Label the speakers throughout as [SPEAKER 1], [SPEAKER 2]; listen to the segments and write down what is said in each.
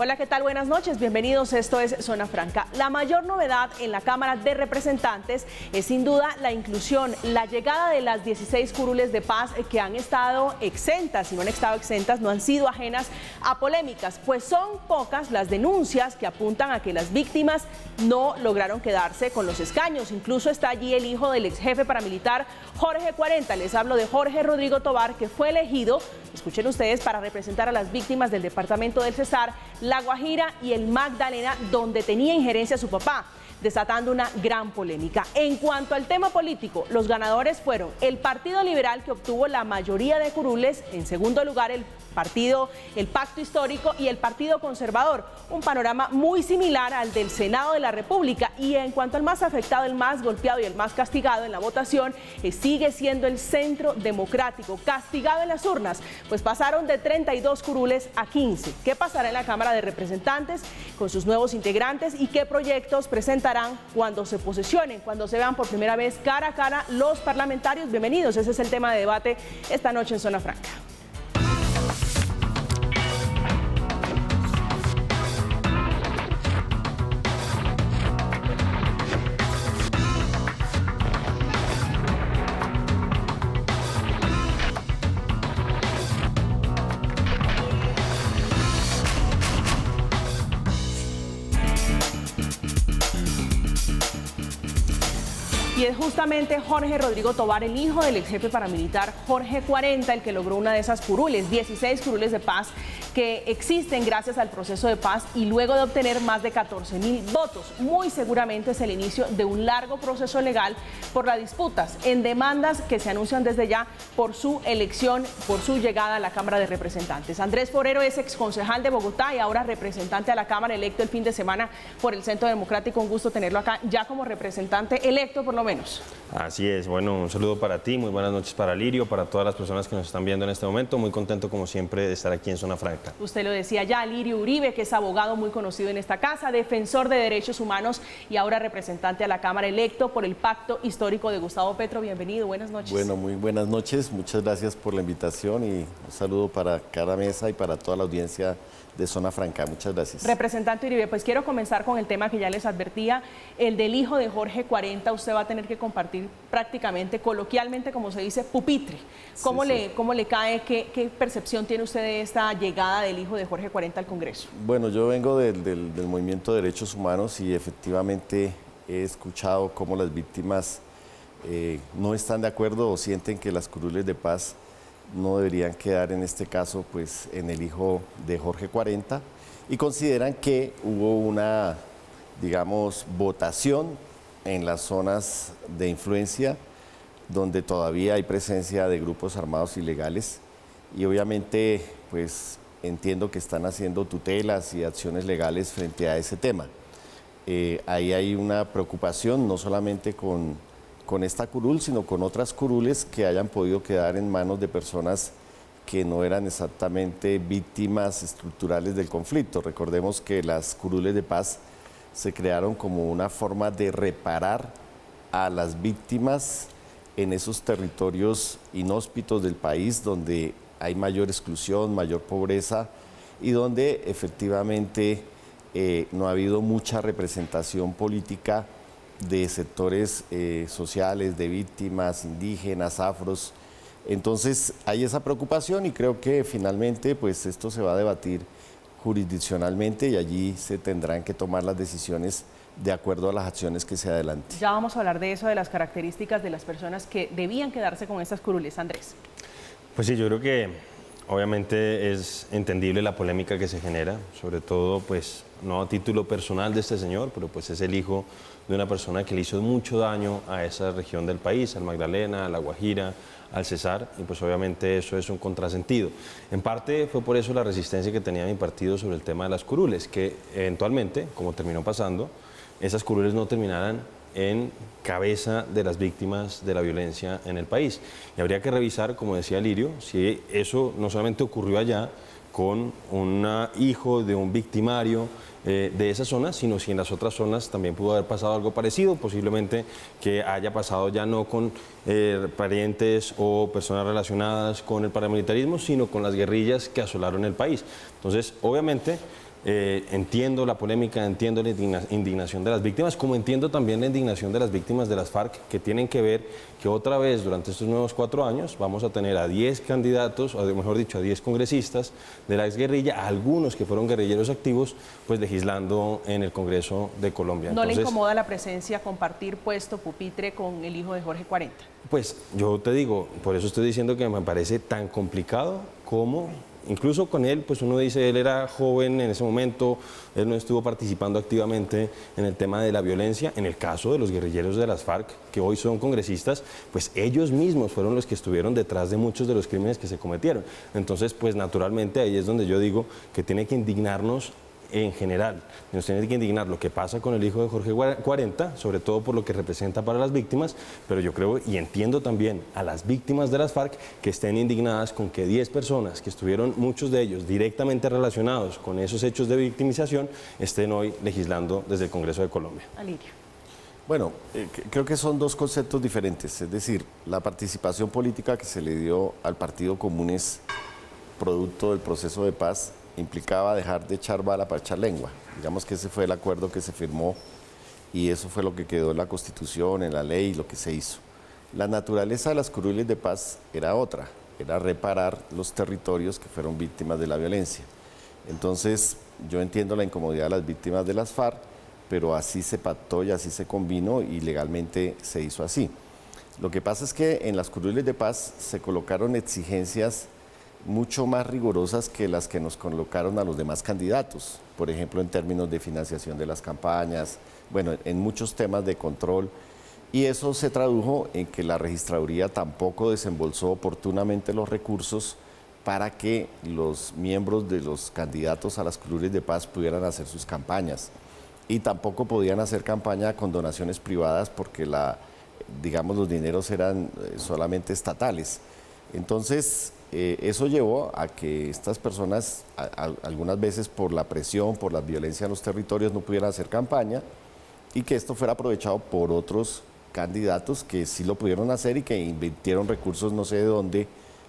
[SPEAKER 1] Hola, ¿qué tal? Buenas noches, bienvenidos. Esto es Zona Franca. La mayor novedad en la Cámara de Representantes es sin duda la inclusión, la llegada de las 16 curules de paz que han estado exentas, y no han estado exentas, no han sido ajenas a polémicas, pues son pocas las denuncias que apuntan a que las víctimas no lograron quedarse con los escaños. Incluso está allí el hijo del ex jefe paramilitar Jorge 40. Les hablo de Jorge Rodrigo Tobar, que fue elegido, escuchen ustedes, para representar a las víctimas del departamento del Cesar, La Guajira y el Magdalena, donde tenía injerencia su papá, desatando una gran polémica. En cuanto al tema político, los ganadores fueron el Partido Liberal, que obtuvo la mayoría de curules; en segundo lugar el Pacto Histórico y el Partido Conservador, un panorama muy similar al del Senado de la República. Y en cuanto al más afectado, el más golpeado y el más castigado en la votación, sigue siendo el Centro Democrático, castigado en las urnas, pues pasaron de 32 curules a 15. ¿Qué pasará en la Cámara de Representantes con sus nuevos integrantes y qué proyectos presentarán cuando se posesionen, cuando se vean por primera vez cara a cara los parlamentarios? Bienvenidos, ese es el tema de debate esta noche en Zona Franca. Y es justamente Jorge Rodrigo Tobar, el hijo del ex jefe paramilitar Jorge 40, el que logró una de esas curules, 16 curules de paz que existen gracias al proceso de paz y luego de obtener más de 14.000 votos. Muy seguramente es el inicio de un largo proceso legal por las disputas en demandas que se anuncian desde ya por su elección, por su llegada a la Cámara de Representantes. Andrés Forero es exconcejal de Bogotá y ahora representante a la Cámara, electo el fin de semana por el Centro Democrático. Un gusto tenerlo acá ya como representante electo, por lo menos.
[SPEAKER 2] Así es, bueno, un saludo para ti, muy buenas noches para Lirio, para todas las personas que nos están viendo en este momento. Muy contento como siempre de estar aquí en Zona Franca.
[SPEAKER 1] Usted lo decía ya, Lirio Uribe, que es abogado muy conocido en esta casa, defensor de derechos humanos y ahora representante a la Cámara, electo por el Pacto Histórico de Gustavo Petro. Bienvenido, buenas noches.
[SPEAKER 3] Bueno, muy buenas noches, muchas gracias por la invitación y un saludo para cada mesa y para toda la audiencia de Zona Franca. Muchas gracias.
[SPEAKER 1] Representante Uribe, pues quiero comenzar con el tema que ya les advertía, el del hijo de Jorge 40. Usted va a tener que compartir prácticamente, coloquialmente, como se dice, pupitre. ¿Cómo le cae? ¿Qué percepción tiene usted de esta llegada del hijo de Jorge 40 al Congreso?
[SPEAKER 3] Bueno, yo vengo del movimiento de derechos humanos y efectivamente he escuchado cómo las víctimas no están de acuerdo o sienten que las curules de paz no deberían quedar en este caso pues en el hijo de Jorge 40 y consideran que hubo una, digamos, votación en las zonas de influencia donde todavía hay presencia de grupos armados ilegales y obviamente pues entiendo que están haciendo tutelas y acciones legales frente a ese tema. Ahí hay una preocupación no solamente con esta curul, sino con otras curules que hayan podido quedar en manos de personas que no eran exactamente víctimas estructurales del conflicto. Recordemos que las curules de paz se crearon como una forma de reparar a las víctimas en esos territorios inhóspitos del país donde hay mayor exclusión, mayor pobreza y donde efectivamente no ha habido mucha representación política de sectores sociales, de víctimas, indígenas, afros. Entonces hay esa preocupación y creo que finalmente pues esto se va a debatir jurisdiccionalmente y allí se tendrán que tomar las decisiones de acuerdo a las acciones que se adelanten.
[SPEAKER 1] Ya vamos a hablar de eso, de las características de las personas que debían quedarse con estas curules. Andrés.
[SPEAKER 2] Pues sí, yo creo que obviamente es entendible la polémica que se genera, sobre todo pues no a título personal de este señor, pero pues es el hijo de una persona que le hizo mucho daño a esa región del país, al Magdalena, a La Guajira, al Cesar, y pues obviamente eso es un contrasentido. En parte fue por eso la resistencia que tenía mi partido sobre el tema de las curules, que eventualmente, como terminó pasando, esas curules no terminaran en cabeza de las víctimas de la violencia en el país. Y habría que revisar, como decía Lirio, si eso no solamente ocurrió allá con un hijo de un victimario de esa zona, sino si en las otras zonas también pudo haber pasado algo parecido, posiblemente que haya pasado ya no con parientes o personas relacionadas con el paramilitarismo, sino con las guerrillas que asolaron el país. Entonces, obviamente, entiendo la polémica, entiendo la indignación de las víctimas, como entiendo también la indignación de las víctimas de las FARC, que tienen que ver que otra vez durante estos nuevos 4 años vamos a tener a 10 candidatos, o mejor dicho, a 10 congresistas de la exguerrilla, a algunos que fueron guerrilleros activos, pues legislando en el Congreso de Colombia.
[SPEAKER 1] ¿No le incomoda la presencia, compartir puesto, pupitre con el hijo de Jorge 40?
[SPEAKER 2] Pues yo te digo, por eso estoy diciendo que me parece tan complicado como... Incluso con él, pues uno dice, él era joven en ese momento, él no estuvo participando activamente en el tema de la violencia. En el caso de los guerrilleros de las FARC, que hoy son congresistas, pues ellos mismos fueron los que estuvieron detrás de muchos de los crímenes que se cometieron. Entonces, pues naturalmente ahí es donde yo digo que tiene que indignarnos en general. Nos tiene que indignar lo que pasa con el hijo de Jorge 40, sobre todo por lo que representa para las víctimas, pero yo creo y entiendo también a las víctimas de las FARC que estén indignadas con que 10 personas que estuvieron, muchos de ellos directamente relacionados con esos hechos de victimización, estén hoy legislando desde el Congreso de Colombia.
[SPEAKER 1] Alirio.
[SPEAKER 3] Bueno, creo que son dos conceptos diferentes, es decir, la participación política que se le dio al Partido Comunes producto del proceso de paz implicaba dejar de echar bala para echar lengua. Digamos que ese fue el acuerdo que se firmó y eso fue lo que quedó en la Constitución, en la ley, lo que se hizo. La naturaleza de las curules de paz era otra, era reparar los territorios que fueron víctimas de la violencia. Entonces, yo entiendo la incomodidad de las víctimas de las FARC, pero así se pactó y así se convino y legalmente se hizo así. Lo que pasa es que en las curules de paz se colocaron exigencias mucho más rigurosas que las que nos colocaron a los demás candidatos, por ejemplo en términos de financiación de las campañas, bueno, en muchos temas de control, y eso se tradujo en que la registraduría tampoco desembolsó oportunamente los recursos para que los miembros de los candidatos a las curules de paz pudieran hacer sus campañas, y tampoco podían hacer campaña con donaciones privadas porque digamos, los dineros eran solamente estatales. Entonces, eso llevó a que estas personas, algunas veces por la presión, por la violencia en los territorios, no pudieran hacer campaña y que esto fuera aprovechado por otros candidatos que sí lo pudieron hacer y que invirtieron recursos no sé de dónde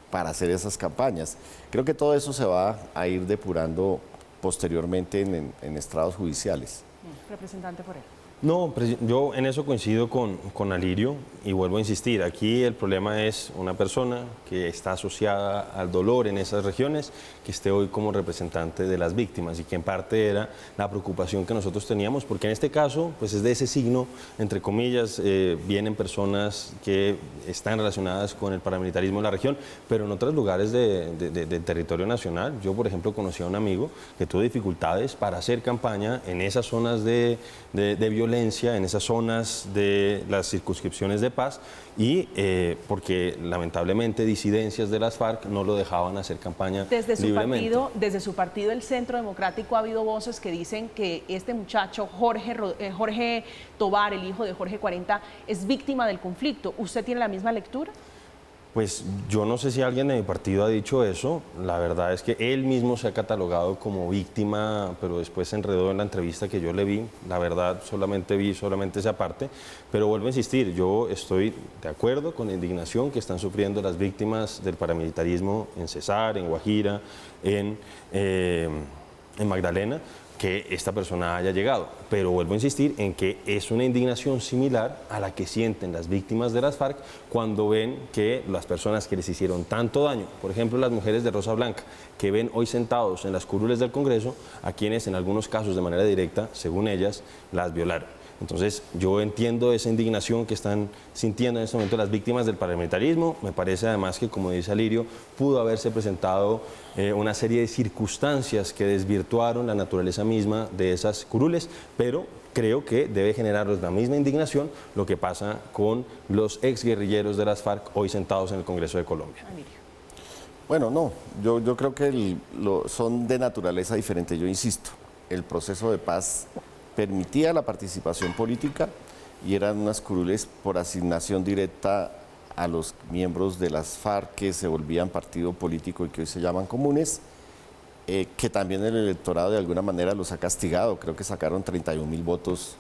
[SPEAKER 3] para hacer esas campañas. Creo que todo eso se va a ir depurando posteriormente en estrados judiciales.
[SPEAKER 1] Representante Forero.
[SPEAKER 2] No, yo en eso coincido con Alirio y vuelvo a insistir, aquí el problema es una persona que está asociada al dolor en esas regiones, que esté hoy como representante de las víctimas y que en parte era la preocupación que nosotros teníamos, porque en este caso pues es de ese signo, entre comillas, vienen personas que están relacionadas con el paramilitarismo en la región, pero en otros lugares del territorio nacional. Yo, por ejemplo, conocí a un amigo que tuvo dificultades para hacer campaña en esas zonas de violencia, en esas zonas de las circunscripciones de paz y porque lamentablemente disidencias de las FARC no lo dejaban hacer campaña libremente.
[SPEAKER 1] Desde su partido, el Centro Democrático, ha habido voces que dicen que este muchacho, Jorge Tobar, el hijo de Jorge 40, es víctima del conflicto. ¿Usted tiene la misma lectura?
[SPEAKER 2] Pues yo no sé si alguien de mi partido ha dicho eso, la verdad es que él mismo se ha catalogado como víctima, pero después se enredó en la entrevista que yo le vi, la verdad vi solamente esa parte, pero vuelvo a insistir, yo estoy de acuerdo con la indignación que están sufriendo las víctimas del paramilitarismo en Cesar, en Guajira, en Magdalena, que esta persona haya llegado, pero vuelvo a insistir en que es una indignación similar a la que sienten las víctimas de las FARC cuando ven que las personas que les hicieron tanto daño, por ejemplo las mujeres de Rosa Blanca, que ven hoy sentados en las curules del Congreso a quienes en algunos casos de manera directa, según ellas, las violaron. Entonces, yo entiendo esa indignación que están sintiendo en este momento las víctimas del paramilitarismo. Me parece además que, como dice Alirio, pudo haberse presentado una serie de circunstancias que desvirtuaron la naturaleza misma de esas curules, pero creo que debe generarnos la misma indignación lo que pasa con los exguerrilleros de las FARC hoy sentados en el Congreso de Colombia.
[SPEAKER 1] Alirio.
[SPEAKER 3] Bueno, no, yo creo que son de naturaleza diferente. Yo insisto, el proceso de paz permitía la participación política y eran unas curules por asignación directa a los miembros de las FARC que se volvían partido político y que hoy se llaman comunes, que también el electorado de alguna manera los ha castigado. Creo que sacaron 31.000 votos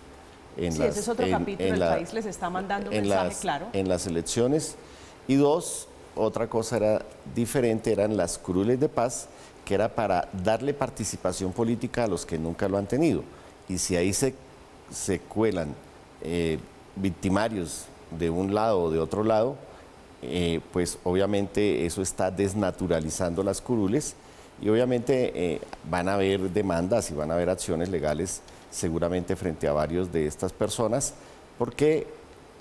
[SPEAKER 3] en
[SPEAKER 1] ese es otro capítulo, el país les está mandando un mensaje claro.
[SPEAKER 3] En las elecciones. Y dos, otra cosa era diferente, eran las curules de paz que era para darle participación política a los que nunca lo han tenido. Y si ahí se cuelan victimarios de un lado o de otro lado, pues obviamente eso está desnaturalizando las curules y obviamente van a haber demandas y van a haber acciones legales seguramente frente a varios de estas personas, porque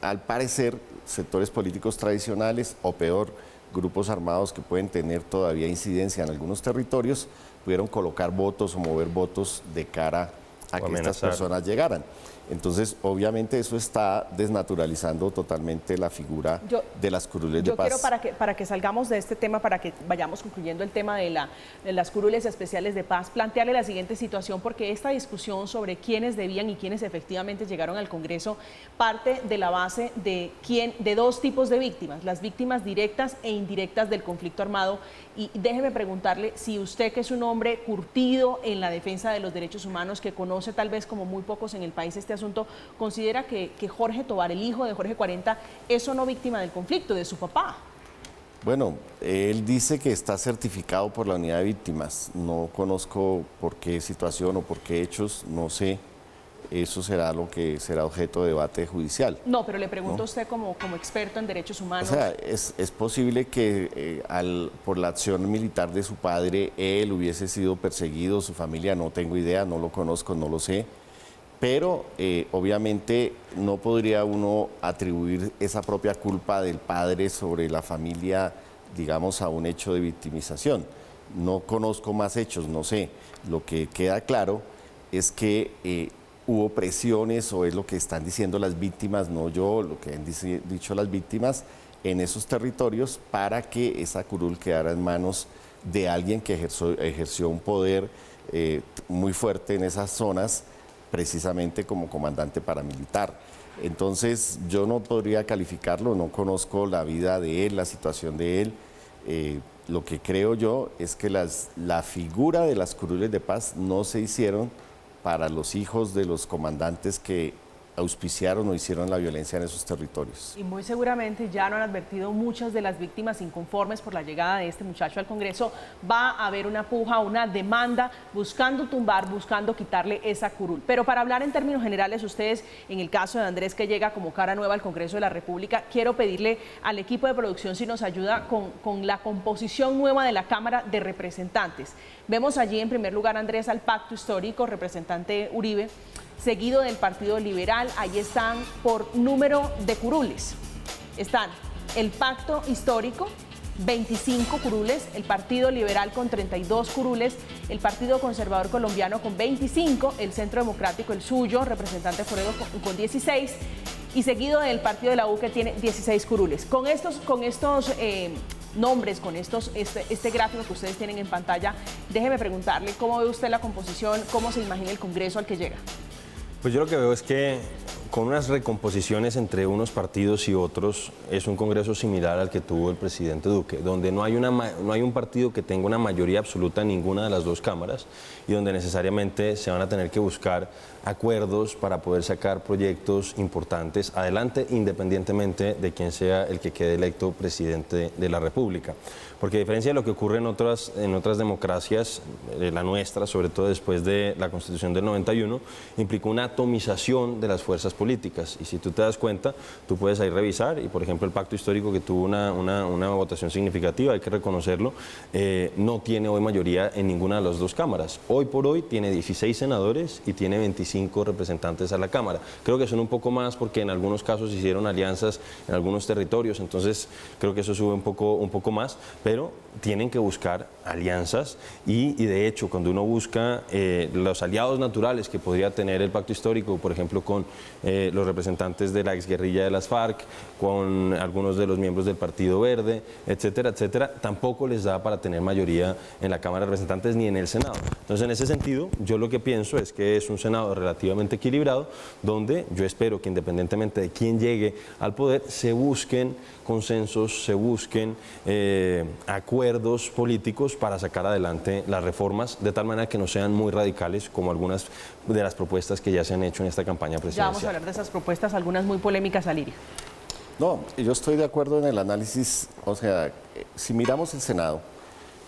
[SPEAKER 3] al parecer sectores políticos tradicionales o peor, grupos armados que pueden tener todavía incidencia en algunos territorios, pudieron colocar votos o mover votos de cara a que estas personas llegaran. Entonces, obviamente, eso está desnaturalizando totalmente la figura de las curules de paz.
[SPEAKER 1] Yo quiero, para que salgamos de este tema, para que vayamos concluyendo el tema de las curules especiales de paz, plantearle la siguiente situación, porque esta discusión sobre quiénes debían y quiénes efectivamente llegaron al Congreso parte de la base de dos tipos de víctimas, las víctimas directas e indirectas del conflicto armado. Y déjeme preguntarle si usted, que es un hombre curtido en la defensa de los derechos humanos, que conoce tal vez como muy pocos en el país este asunto, considera que Jorge Tovar, el hijo de Jorge 40, es o no víctima del conflicto, de su papá.
[SPEAKER 3] Bueno, él dice que está certificado por la unidad de víctimas. No conozco por qué situación o por qué hechos, no sé. Eso será lo que será objeto de debate judicial.
[SPEAKER 1] No, pero le pregunto a usted como experto en derechos humanos.
[SPEAKER 3] O sea, es posible que por la acción militar de su padre, él hubiese sido perseguido, su familia, no tengo idea, no lo conozco, no lo sé. Pero obviamente no podría uno atribuir esa propia culpa del padre sobre la familia, digamos, a un hecho de victimización. No conozco más hechos, no sé. Lo que queda claro es que hubo presiones, o es lo que están diciendo las víctimas, no yo, lo que han dicho las víctimas en esos territorios, para que esa curul quedara en manos de alguien que ejerció un poder muy fuerte en esas zonas, precisamente como comandante paramilitar. Entonces yo no podría calificarlo, no conozco la vida de él, la situación de él. Lo que creo yo es que la figura de las curules de paz no se hicieron para los hijos de los comandantes que auspiciaron o hicieron la violencia en esos territorios.
[SPEAKER 1] Y muy seguramente ya lo han advertido muchas de las víctimas inconformes por la llegada de este muchacho al Congreso. Va a haber una puja, una demanda buscando tumbar, buscando quitarle esa curul. Pero para hablar en términos generales, ustedes, en el caso de Andrés, que llega como cara nueva al Congreso de la República, quiero pedirle al equipo de producción si nos ayuda con la composición nueva de la Cámara de Representantes. Vemos allí en primer lugar, Andrés, al Pacto Histórico, representante Uribe, seguido del Partido Liberal. Ahí están por número de curules. Están el Pacto Histórico, 25 curules, el Partido Liberal con 32 curules, el Partido Conservador Colombiano con 25, el Centro Democrático, el suyo, representante Forero, con 16, y seguido del Partido de la U, que tiene 16 curules. Con estos nombres, con este gráfico que ustedes tienen en pantalla, déjeme preguntarle cómo ve usted la composición, cómo se imagina el Congreso al que llega.
[SPEAKER 2] Pues yo lo que veo es que con unas recomposiciones entre unos partidos y otros, es un Congreso similar al que tuvo el presidente Duque, donde no hay un partido que tenga una mayoría absoluta en ninguna de las dos cámaras y donde necesariamente se van a tener que buscar acuerdos para poder sacar proyectos importantes adelante, independientemente de quién sea el que quede electo presidente de la República. Porque a diferencia de lo que ocurre en otras democracias, la nuestra, sobre todo después de la Constitución del 91, implicó una atomización de las fuerzas políticas. Y si tú te das cuenta, tú puedes ahí revisar, y por ejemplo el Pacto Histórico, que tuvo una votación significativa, hay que reconocerlo, no tiene hoy mayoría en ninguna de las dos cámaras. Hoy por hoy tiene 16 senadores y tiene 25 representantes a la Cámara. Creo que son un poco más porque en algunos casos hicieron alianzas en algunos territorios, entonces creo que eso sube un poco más, pero tienen que buscar alianzas y de hecho cuando uno busca los aliados naturales que podría tener el Pacto Histórico, por ejemplo con los representantes de la exguerrilla de las FARC, con algunos de los miembros del Partido Verde, etcétera, etcétera, tampoco les da para tener mayoría en la Cámara de Representantes ni en el Senado. Entonces, en ese sentido, yo lo que pienso es que es un Senado relativamente equilibrado, donde yo espero que independientemente de quién llegue al poder, se busquen consensos, se busquen acuerdos políticos para sacar adelante las reformas, de tal manera que no sean muy radicales como algunas de las propuestas que ya se han hecho en esta campaña presidencial.
[SPEAKER 1] Ya vamos a hablar de esas propuestas, algunas muy polémicas, Alirio.
[SPEAKER 3] No, yo estoy de acuerdo en el análisis, o sea, si miramos el Senado,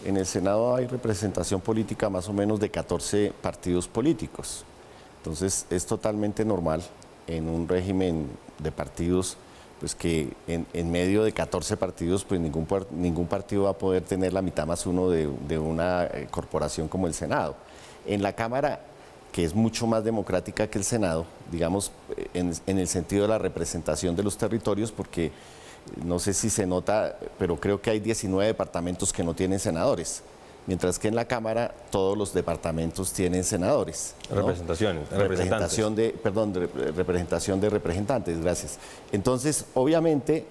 [SPEAKER 3] En el Senado hay representación política más o menos de 14 partidos políticos. Entonces es totalmente normal en un régimen de partidos, pues que en medio de 14 partidos, pues ningún partido va a poder tener la mitad más uno de una corporación como el Senado. En la Cámara, que es mucho más democrática que el Senado, digamos, en el sentido de la representación de los territorios, porque no sé si se nota, pero creo que hay 19 departamentos que no tienen senadores, mientras que en la Cámara todos los departamentos tienen senadores, ¿no? Representación de representantes, gracias. Entonces, obviamente,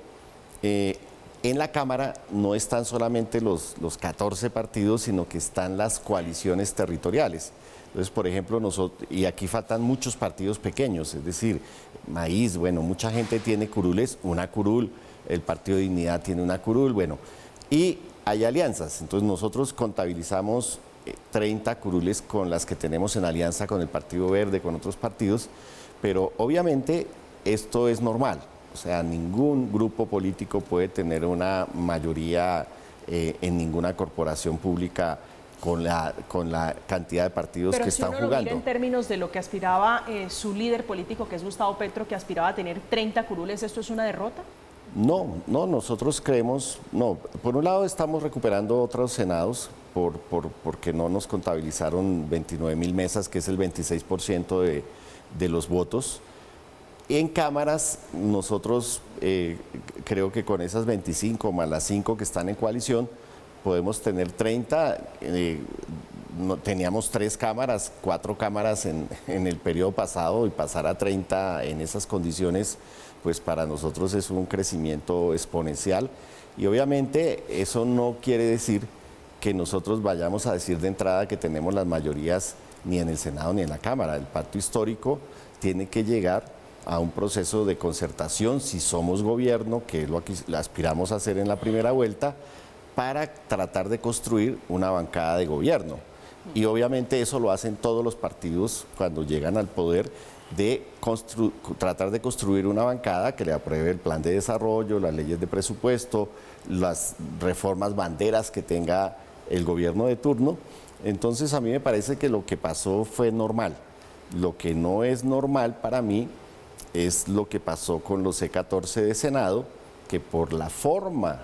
[SPEAKER 3] en la Cámara no están solamente los 14 partidos, sino que están las coaliciones territoriales. Entonces, por ejemplo, nosotros, y aquí faltan muchos partidos pequeños, es decir, Maíz, bueno, mucha gente tiene curules, una curul, el Partido de Dignidad tiene una curul, bueno, y hay alianzas. Entonces nosotros contabilizamos 30 curules con las que tenemos en alianza con el Partido Verde, con otros partidos, pero obviamente esto es normal. O sea, ningún grupo político puede tener una mayoría en ninguna corporación pública con la cantidad de partidos que están jugando. Pero si uno lo mira
[SPEAKER 1] en términos de lo que aspiraba su líder político, que es Gustavo Petro, que aspiraba a tener 30 curules, ¿esto es una derrota?
[SPEAKER 3] No, nosotros creemos, no, por un lado estamos recuperando otros senados porque no nos contabilizaron 29.000 mesas, que es el 26% de los votos. En cámaras, nosotros creo que con esas 25 más las 5 que están en coalición, podemos tener 30, teníamos 3 cámaras, 4 cámaras en el periodo pasado, y pasar a 30 en esas condiciones, pues para nosotros es un crecimiento exponencial. Y obviamente eso no quiere decir que nosotros vayamos a decir de entrada que tenemos las mayorías ni en el Senado ni en la Cámara. El pacto histórico tiene que llegar a un proceso de concertación, si somos gobierno, que es lo que aspiramos a hacer en la primera vuelta, para tratar de construir una bancada de gobierno. Y obviamente eso lo hacen todos los partidos cuando llegan al poder, de tratar de construir una bancada que le apruebe el plan de desarrollo, las leyes de presupuesto, las reformas banderas que tenga el gobierno de turno. Entonces a mí me parece que lo que pasó fue normal. Lo que no es normal para mí es lo que pasó con los C14 de Senado, que por la forma,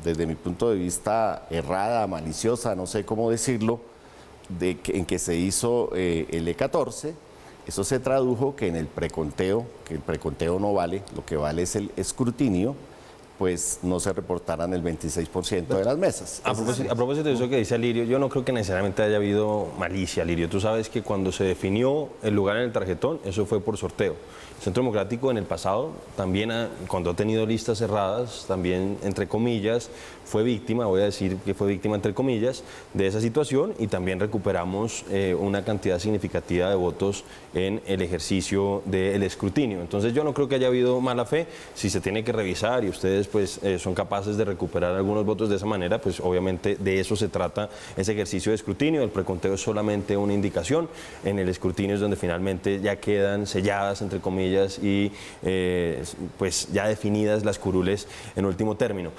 [SPEAKER 3] desde mi punto de vista, errada, maliciosa, no sé cómo decirlo, en que se hizo el E14, eso se tradujo que en el preconteo, que el preconteo no vale, lo que vale es el escrutinio, pues no se reportaran el 26% de las mesas.
[SPEAKER 2] A propósito de eso que dice Alirio, yo no creo que necesariamente haya habido malicia, Alirio. Tú sabes que cuando se definió el lugar en el tarjetón, eso fue por sorteo. El Centro Democrático en el pasado, también cuando ha tenido listas cerradas, también, entre comillas, fue víctima, voy a decir que fue víctima, entre comillas, de esa situación, y también recuperamos una cantidad significativa de votos en el ejercicio del escrutinio. Entonces yo no creo que haya habido mala fe. Si se tiene que revisar y ustedes pues son capaces de recuperar algunos votos de esa manera, pues obviamente de eso se trata ese ejercicio de escrutinio. El preconteo es solamente una indicación. En el escrutinio es donde finalmente ya quedan selladas, entre comillas, y pues ya definidas las curules en último término.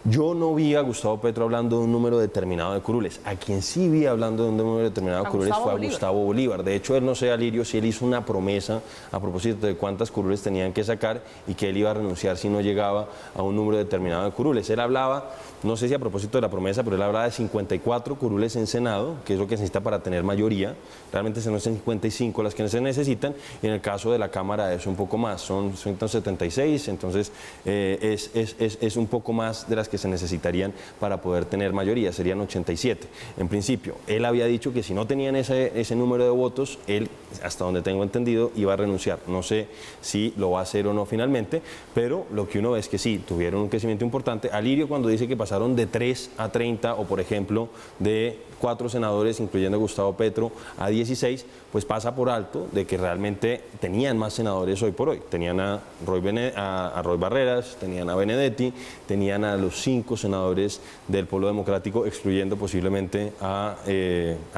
[SPEAKER 2] Yo no vi a Gustavo Petro hablando de un número determinado de curules. A quien sí vi hablando de un número determinado de curules fue a Gustavo Bolívar. De hecho, él, no sé, Alirio, si él hizo una promesa a propósito de cuántas curules tenían que sacar y que él iba a renunciar si no llegaba a un número determinado de curules. Él hablaba, no sé si a propósito de la promesa, pero él hablaba de 54 curules en Senado, que es lo que se necesita para tener mayoría. Realmente son 55 las que se necesitan, y en el caso de la Cámara es un poco más, son 176, entonces es un poco más de las que se necesitarían para poder tener mayoría, serían 87. En principio, él había dicho que si no tenían ese número de votos, él, hasta donde tengo entendido, iba a renunciar. No sé si lo va a hacer o no finalmente, pero lo que uno ve es que sí, tuvieron un crecimiento importante. Alirio, cuando dice que pasaron de 3 a 30, o por ejemplo, de 4 senadores, incluyendo a Gustavo Petro, a 16, pues pasa por alto de que realmente tenían más senadores hoy por hoy. Tenían a Roy Barreras, tenían a Benedetti, tenían a los los 5 senadores del Polo Democrático, excluyendo posiblemente a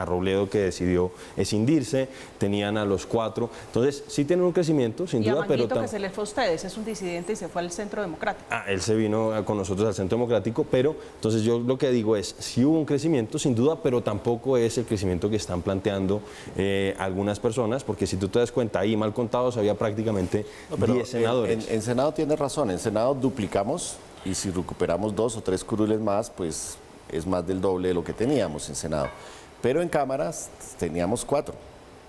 [SPEAKER 2] Robledo, que decidió escindirse, tenían a los 4, entonces sí tienen un crecimiento, sin duda, pero...
[SPEAKER 1] que se le fue a ustedes, es un disidente y se fue al Centro Democrático.
[SPEAKER 2] Él se vino con nosotros al Centro Democrático, pero entonces yo lo que digo es, sí hubo un crecimiento, sin duda, pero tampoco es el crecimiento que están planteando algunas personas, porque si tú te das cuenta, ahí mal contados había prácticamente 10 senadores.
[SPEAKER 3] En Senado tienes razón, en Senado duplicamos y si recuperamos 2 o 3 curules más, pues es más del doble de lo que teníamos en Senado. Pero en cámaras teníamos 4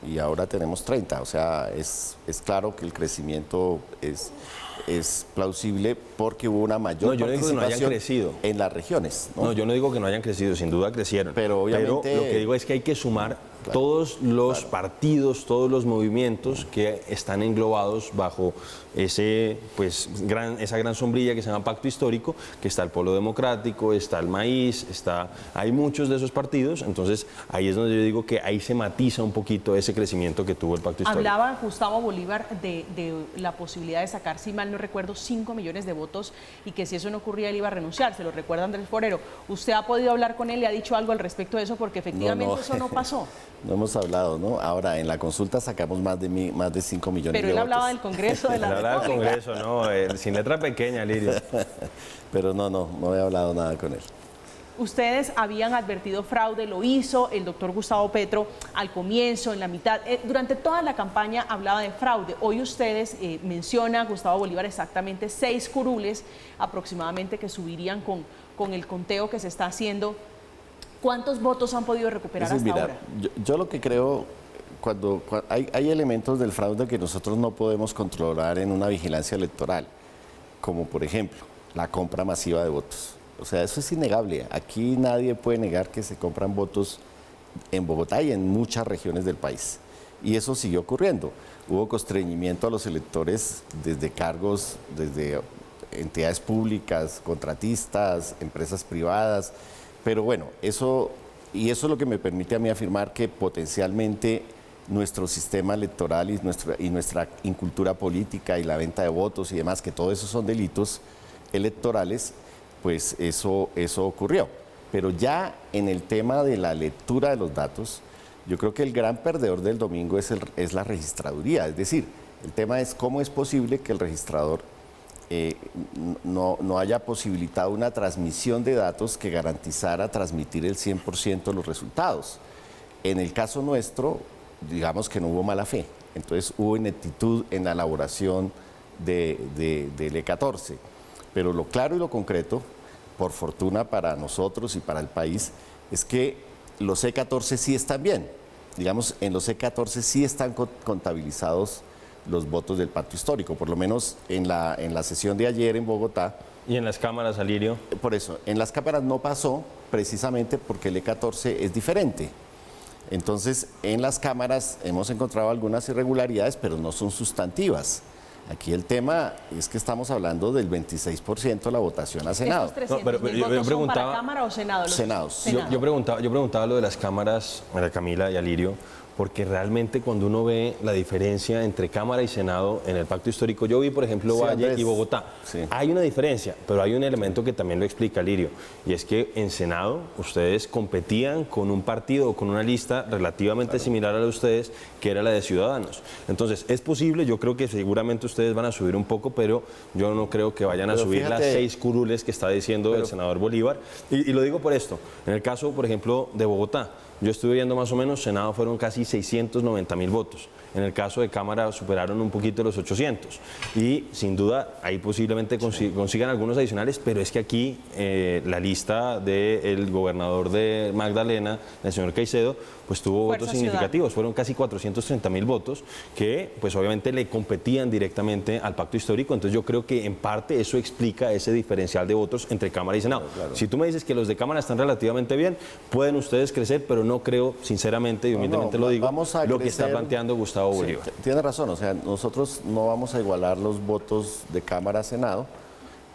[SPEAKER 3] y ahora tenemos 30, o sea, es claro que el crecimiento es plausible porque hubo una mayor participación en las regiones.
[SPEAKER 2] No, yo no digo que no hayan crecido, sin duda crecieron.
[SPEAKER 3] Pero obviamente...
[SPEAKER 2] Pero lo que digo es que hay que sumar todos los partidos, todos los movimientos que están englobados bajo esa gran sombrilla que se llama Pacto Histórico, que está el Polo Democrático, está el Maíz, hay muchos de esos partidos, entonces ahí es donde yo digo que ahí se matiza un poquito ese crecimiento que tuvo el Pacto Histórico.
[SPEAKER 1] Hablaba Gustavo Bolívar de la posibilidad de sacar, si mal no recuerdo, 5 millones de votos y que si eso no ocurría él iba a renunciar, se lo recuerda Andrés Forero. ¿Usted ha podido hablar con él, le ha dicho algo al respecto de eso? Porque efectivamente eso no pasó.
[SPEAKER 3] No hemos hablado, ¿no? Ahora, en la consulta sacamos más de 5 millones de votos.
[SPEAKER 1] Pero él hablaba del Congreso de la República.
[SPEAKER 2] Hablaba del Congreso, no, sin letra pequeña, Lirio.
[SPEAKER 3] Pero no he hablado nada con él.
[SPEAKER 1] Ustedes habían advertido fraude, lo hizo el doctor Gustavo Petro al comienzo, en la mitad, durante toda la campaña hablaba de fraude. Hoy ustedes menciona, Gustavo Bolívar, exactamente 6 curules aproximadamente que subirían con el conteo que se está haciendo. ¿Cuántos votos han podido recuperar hasta ahora?
[SPEAKER 3] Yo lo que creo, cuando hay elementos del fraude que nosotros no podemos controlar en una vigilancia electoral, como por ejemplo la compra masiva de votos. O sea, eso es innegable. Aquí nadie puede negar que se compran votos en Bogotá y en muchas regiones del país. Y eso siguió ocurriendo. Hubo constreñimiento a los electores desde cargos, desde entidades públicas, contratistas, empresas privadas. Pero bueno, eso es lo que me permite a mí afirmar que potencialmente nuestro sistema electoral y nuestra incultura política y la venta de votos y demás, que todo eso son delitos electorales, pues eso ocurrió. Pero ya en el tema de la lectura de los datos, yo creo que el gran perdedor del domingo es la registraduría. Es decir, el tema es cómo es posible que el registrador no haya posibilitado una transmisión de datos que garantizara transmitir el 100% de los resultados. En el caso nuestro, digamos que no hubo mala fe, entonces hubo ineptitud en la elaboración del E14. Pero lo claro y lo concreto, por fortuna para nosotros y para el país, es que los E14 sí están bien. Digamos, en los E14 sí están contabilizados los votos del pacto histórico, por lo menos en la sesión de ayer en Bogotá.
[SPEAKER 2] ¿Y en las cámaras, Alirio?
[SPEAKER 3] Por eso, en las cámaras no pasó precisamente porque el E14 es diferente. Entonces, en las cámaras hemos encontrado algunas irregularidades, pero no son sustantivas. Aquí el tema es que estamos hablando del 26% de la votación a Senado.
[SPEAKER 1] ¿Estos 300.000 votos son para Cámara o Senado?
[SPEAKER 3] Senados.
[SPEAKER 2] Yo preguntaba lo de las cámaras, María Camila y Alirio, porque realmente cuando uno ve la diferencia entre Cámara y Senado en el Pacto Histórico, yo vi, por ejemplo, Valle y Bogotá, hay una diferencia, pero hay un elemento que también lo explica Lirio, y es que en Senado ustedes competían con un partido o con una lista relativamente similar a la de ustedes, que era la de Ciudadanos. Entonces, es posible, yo creo que seguramente ustedes van a subir un poco, pero yo no creo que vayan a subir las 6 curules que está diciendo el senador Bolívar, y lo digo por esto, en el caso, por ejemplo, de Bogotá, yo estuve viendo más o menos, Senado fueron casi 690.000 votos. En el caso de Cámara superaron un poquito los 800. Y sin duda, ahí posiblemente consigan algunos adicionales, pero es que aquí la lista del gobernador de Magdalena, el señor Caicedo, pues tuvo votos significativos. Fueron casi 430.000 votos que pues obviamente le competían directamente al Pacto Histórico. Entonces yo creo que en parte eso explica ese diferencial de votos entre Cámara y Senado. Claro. Si tú me dices que los de Cámara están relativamente bien, pueden ustedes crecer, pero no creo, sinceramente y humildemente lo digo, lo que está planteando Gustavo Bolívar.
[SPEAKER 3] Tiene razón, o sea, nosotros no vamos a igualar los votos de Cámara a Senado,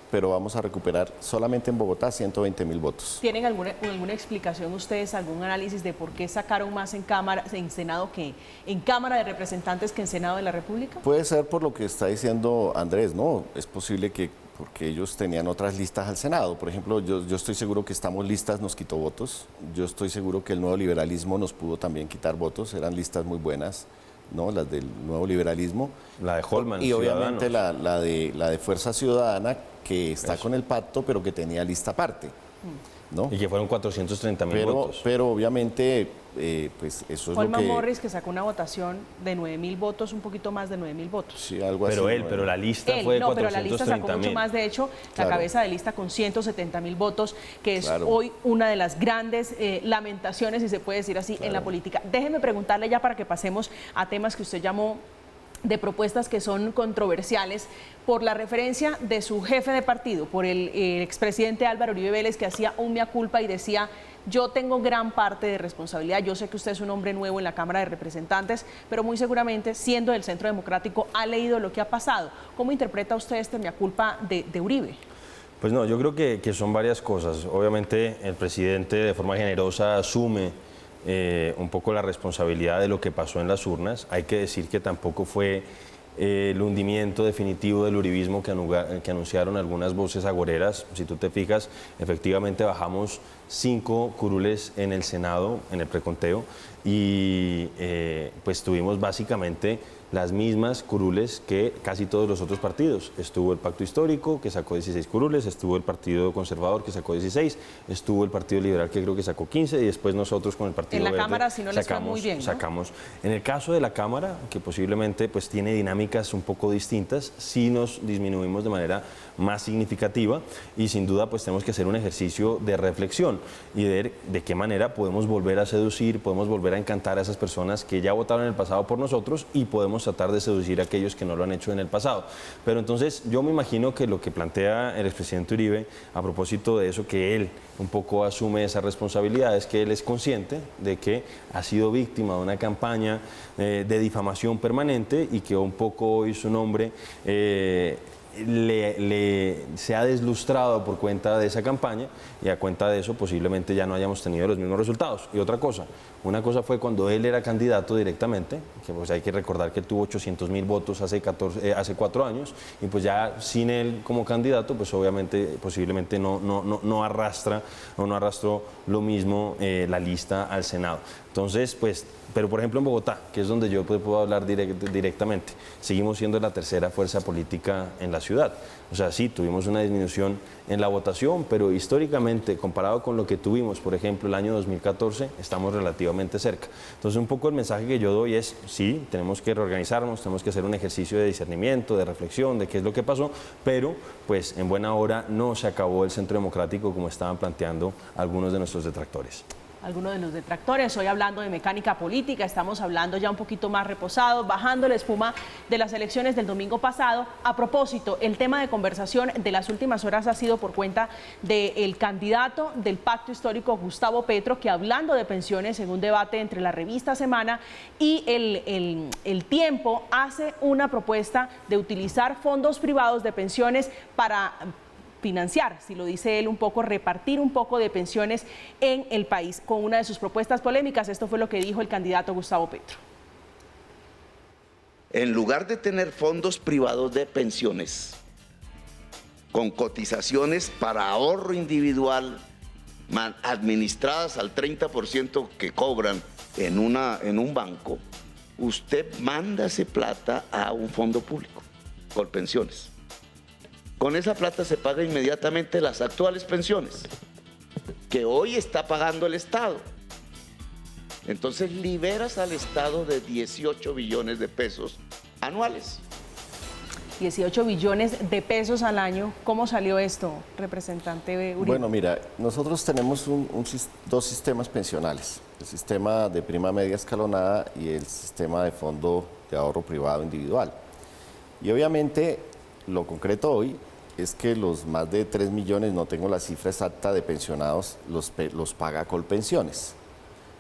[SPEAKER 3] pero vamos a recuperar solamente en Bogotá 120.000 votos.
[SPEAKER 1] ¿Tienen alguna explicación ustedes, algún análisis de por qué sacaron más en Senado que en Cámara de Representantes que en Senado de la República?
[SPEAKER 3] Puede ser por lo que está diciendo Andrés, ¿no? Es posible que porque ellos tenían otras listas al Senado. Por ejemplo, yo estoy seguro que Estamos Listas nos quitó votos, yo estoy seguro que el Nuevo Liberalismo nos pudo también quitar votos, eran listas muy buenas, ¿no? Las del Nuevo Liberalismo.
[SPEAKER 2] La de Holman,
[SPEAKER 3] y obviamente
[SPEAKER 2] Ciudadanos.
[SPEAKER 3] la de Fuerza Ciudadana, que está con el pacto, pero que tenía lista aparte, ¿no?
[SPEAKER 2] Y que fueron 430.000 votos.
[SPEAKER 3] Pero obviamente, pues eso es
[SPEAKER 1] Holman
[SPEAKER 3] lo que...
[SPEAKER 1] Morris, que sacó una votación de 9.000 votos, un poquito más de 9.000 votos.
[SPEAKER 3] Sí, algo así.
[SPEAKER 2] Pero la lista
[SPEAKER 1] Él,
[SPEAKER 2] fue de
[SPEAKER 1] no, pero la lista sacó
[SPEAKER 2] 430.000.
[SPEAKER 1] mucho más. De hecho,
[SPEAKER 3] Claro.
[SPEAKER 1] la cabeza de lista con 170.000 votos, que es
[SPEAKER 3] Claro.
[SPEAKER 1] hoy una de las grandes lamentaciones, si se puede decir así, en la política. Déjeme preguntarle ya para que pasemos a temas que usted llamó de propuestas que son controversiales, por la referencia de su jefe de partido, por el expresidente Álvaro Uribe Vélez, que hacía un mea culpa y decía: yo tengo gran parte de responsabilidad, yo sé que usted es un hombre nuevo en la Cámara de Representantes, pero muy seguramente, siendo del Centro Democrático, ha leído lo que ha pasado. ¿Cómo interpreta usted este mea culpa de Uribe?
[SPEAKER 2] Pues no, yo creo que son varias cosas. Obviamente el presidente de forma generosa asume un poco la responsabilidad de lo que pasó en las urnas. Hay que decir que tampoco fue el hundimiento definitivo del uribismo que anunciaron algunas voces agoreras. Si tú te fijas, efectivamente bajamos 5 curules en el Senado, en el preconteo, y pues tuvimos básicamente las mismas curules que casi todos los otros partidos. Estuvo el Pacto Histórico, que sacó 16 curules, estuvo el Partido Conservador, que sacó 16, estuvo el Partido Liberal, que creo que sacó 15, y después nosotros con el Partido Verde
[SPEAKER 1] En la Cámara, si no les fue muy bien, ¿no?
[SPEAKER 2] sacamos. En el caso de la Cámara, que posiblemente pues tiene dinámicas un poco distintas, sí nos disminuimos de manera más significativa, y sin duda pues tenemos que hacer un ejercicio de reflexión y de qué manera podemos volver a seducir, podemos volver a encantar a esas personas que ya votaron en el pasado por nosotros, y podemos tratar de seducir a aquellos que no lo han hecho en el pasado. Pero entonces yo me imagino que lo que plantea el expresidente Uribe a propósito de eso, que él un poco asume esa responsabilidad, es que él es consciente de que ha sido víctima de una campaña de difamación permanente, y que un poco hoy su nombre se ha deslustrado por cuenta de esa campaña, y a cuenta de eso posiblemente ya no hayamos tenido los mismos resultados. Y otra cosa, una cosa fue cuando él era candidato directamente, que pues hay que recordar que tuvo 800.000 votos hace 4 años, y pues ya sin él como candidato, pues obviamente posiblemente no arrastra o no arrastró lo mismo la lista al Senado. Entonces, pues, pero por ejemplo en Bogotá, que es donde yo puedo hablar directamente, seguimos siendo la tercera fuerza política en la ciudad. O sea, sí, tuvimos una disminución en la votación, pero históricamente, comparado con lo que tuvimos, por ejemplo, el año 2014, estamos relativamente cerca. Entonces, un poco el mensaje que yo doy es, sí, tenemos que reorganizarnos, tenemos que hacer un ejercicio de discernimiento, de reflexión, de qué es lo que pasó, pero, pues, en buena hora no se acabó el Centro Democrático como estaban planteando algunos de nuestros detractores.
[SPEAKER 1] Algunos de los detractores. Hoy hablando de mecánica política, estamos hablando ya un poquito más reposados, bajando la espuma de las elecciones del domingo pasado. A propósito, el tema de conversación de las últimas horas ha sido por cuenta del candidato del Pacto Histórico, Gustavo Petro, que hablando de pensiones en un debate entre la revista Semana y el Tiempo, hace una propuesta de utilizar fondos privados de pensiones para financiar, si lo dice él, un poco, repartir un poco de pensiones en el país, con una de sus propuestas polémicas. Esto fue lo que dijo el candidato Gustavo Petro.
[SPEAKER 4] En lugar de tener fondos privados de pensiones con cotizaciones para ahorro individual administradas al 30% que cobran en un banco, usted manda esa plata a un fondo público, Colpensiones. Con esa plata se paga inmediatamente las actuales pensiones, que hoy está pagando el Estado. Entonces liberas al Estado de 18 billones de pesos anuales.
[SPEAKER 1] 18 billones de pesos al año. ¿Cómo salió esto, representante Uribe?
[SPEAKER 3] Bueno, mira, nosotros tenemos dos sistemas pensionales, el sistema de prima media escalonada y el sistema de fondo de ahorro privado individual. Y obviamente lo concreto hoy es que los más de 3 millones, no tengo la cifra exacta de pensionados, los paga Colpensiones,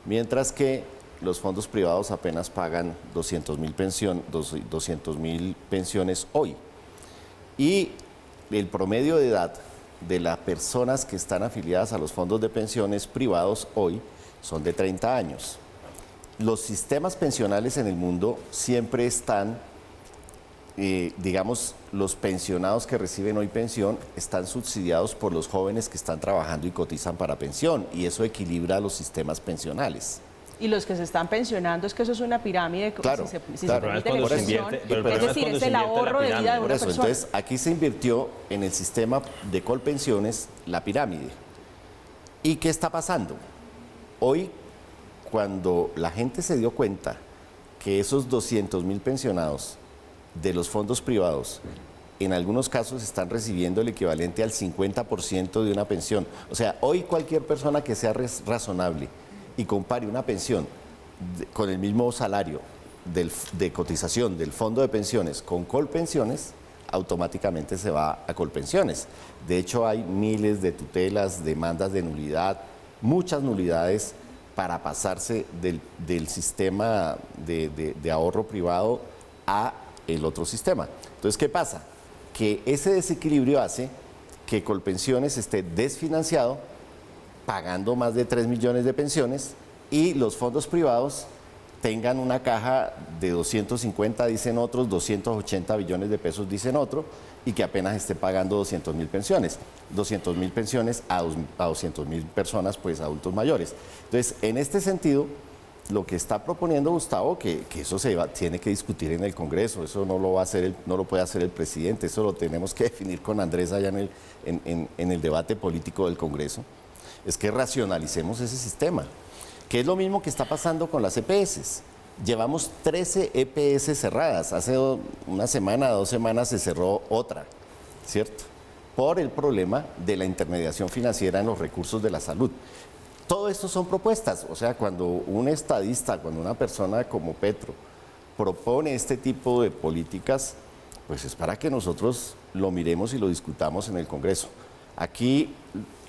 [SPEAKER 3] mientras que los fondos privados apenas pagan 200.000 pensiones hoy. Y el promedio de edad de las personas que están afiliadas a los fondos de pensiones privados hoy son de 30 años. Los sistemas pensionales en el mundo siempre están digamos, los pensionados que reciben hoy pensión están subsidiados por los jóvenes que están trabajando y cotizan para pensión, y eso equilibra los sistemas pensionales.
[SPEAKER 1] Y los que se están pensionando, es que eso es una pirámide,
[SPEAKER 3] Claro,
[SPEAKER 1] si
[SPEAKER 3] claro.
[SPEAKER 1] se permite
[SPEAKER 2] Pero
[SPEAKER 1] la
[SPEAKER 2] es
[SPEAKER 1] expresión,
[SPEAKER 2] cuando se invierte- pero el
[SPEAKER 1] es
[SPEAKER 2] problema es
[SPEAKER 1] decir,
[SPEAKER 2] cuando
[SPEAKER 1] es
[SPEAKER 2] se
[SPEAKER 1] el
[SPEAKER 2] invierte la
[SPEAKER 1] ahorro de vida de
[SPEAKER 2] pirámide.
[SPEAKER 3] Por
[SPEAKER 1] una
[SPEAKER 3] eso,
[SPEAKER 1] persona.
[SPEAKER 3] entonces aquí se invirtió en el sistema de Colpensiones la pirámide. ¿Y qué está pasando? Hoy, cuando la gente se dio cuenta que esos 200.000 pensionados de los fondos privados, en algunos casos están recibiendo el equivalente al 50% de una pensión. O sea, hoy cualquier persona que sea razonable y compare una pensión con el mismo salario de cotización del fondo de pensiones con Colpensiones, automáticamente se va a Colpensiones. De hecho, hay miles de tutelas, demandas de nulidad, muchas nulidades para pasarse del sistema de ahorro privado a el otro sistema. Entonces, ¿qué pasa? Que ese desequilibrio hace que Colpensiones esté desfinanciado, pagando más de 3 millones de pensiones, y los fondos privados tengan una caja de 250, dicen otros, 280 billones de pesos, dicen otro, y que apenas esté pagando 200.000 pensiones. 200.000 pensiones a 200.000 personas, pues adultos mayores. Entonces, en este sentido, lo que está proponiendo Gustavo, que eso tiene que discutir en el Congreso, eso no lo va a hacer no lo puede hacer el presidente, eso lo tenemos que definir con Andrés allá en el debate político del Congreso, es que racionalicemos ese sistema, que es lo mismo que está pasando con las EPS. Llevamos 13 EPS cerradas, hace una semana, 2 semanas se cerró otra, ¿cierto? Por el problema de la intermediación financiera en los recursos de la salud. Todo esto son propuestas, o sea, cuando un estadista, cuando una persona como Petro propone este tipo de políticas, pues es para que nosotros lo miremos y lo discutamos en el Congreso. Aquí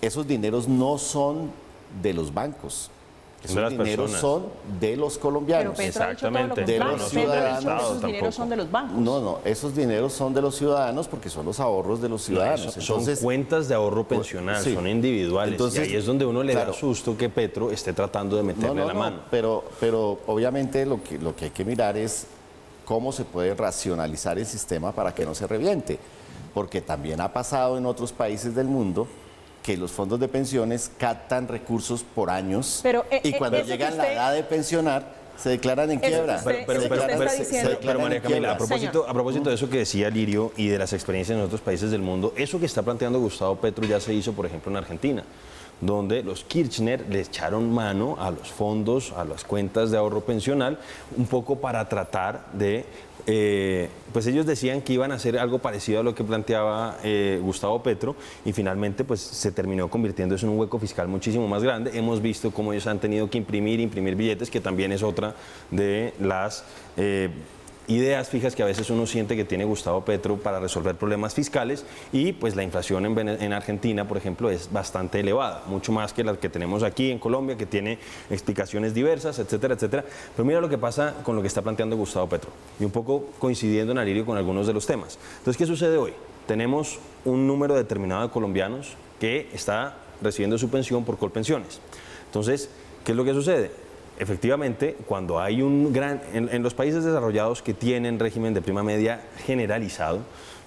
[SPEAKER 3] esos dineros no son de los bancos, esos
[SPEAKER 2] de las
[SPEAKER 3] dineros
[SPEAKER 2] personas.
[SPEAKER 3] son de los colombianos.
[SPEAKER 1] Pero Petro ha dicho todo lo
[SPEAKER 2] Exactamente.
[SPEAKER 3] De
[SPEAKER 1] contrario.
[SPEAKER 3] los
[SPEAKER 1] Petro ha dicho que
[SPEAKER 3] ciudadanos
[SPEAKER 1] esos dineros son de los bancos.
[SPEAKER 3] No, esos dineros son de los ciudadanos porque son los ahorros de los ciudadanos.
[SPEAKER 2] Son cuentas de ahorro pensional,
[SPEAKER 3] sí.
[SPEAKER 2] son individuales.
[SPEAKER 3] Entonces,
[SPEAKER 2] y ahí es donde uno le
[SPEAKER 3] claro.
[SPEAKER 2] da susto que Petro esté tratando de meterle la mano.
[SPEAKER 3] Pero obviamente lo que hay que mirar es cómo se puede racionalizar el sistema para que no se reviente. Porque también ha pasado en otros países del mundo que los fondos de pensiones captan recursos por años,
[SPEAKER 1] Pero,
[SPEAKER 3] y cuando
[SPEAKER 1] eso que
[SPEAKER 3] llegan
[SPEAKER 1] usted-
[SPEAKER 3] la edad de pensionar se declaran en
[SPEAKER 1] Eso que
[SPEAKER 3] quiebra.
[SPEAKER 1] usted-
[SPEAKER 2] Pero,
[SPEAKER 1] eso que usted está diciendo.
[SPEAKER 2] pero, María Camila, a
[SPEAKER 1] Señor.
[SPEAKER 2] propósito de eso que decía Lirio y de las experiencias en otros países del mundo, eso que está planteando Gustavo Petro ya se hizo, por ejemplo, en Argentina, donde los Kirchner le echaron mano a los fondos, a las cuentas de ahorro pensional, un poco para tratar de... pues ellos decían que iban a hacer algo parecido a lo que planteaba Gustavo Petro, y finalmente pues se terminó convirtiéndose en un hueco fiscal muchísimo más grande. Hemos visto cómo ellos han tenido que imprimir billetes, que también es otra de las ideas fijas que a veces uno siente que tiene Gustavo Petro para resolver problemas fiscales, y pues la inflación en Argentina, por ejemplo, es bastante elevada, mucho más que la que tenemos aquí en Colombia, que tiene explicaciones diversas, etcétera, etcétera. Pero mira lo que pasa con lo que está planteando Gustavo Petro, y un poco coincidiendo en Alirio con algunos de los temas. Entonces, ¿qué sucede hoy? Tenemos un número determinado de colombianos que está recibiendo su pensión por Colpensiones. Entonces, ¿qué es lo que sucede? Efectivamente, cuando hay en los países desarrollados que tienen régimen de prima media generalizado,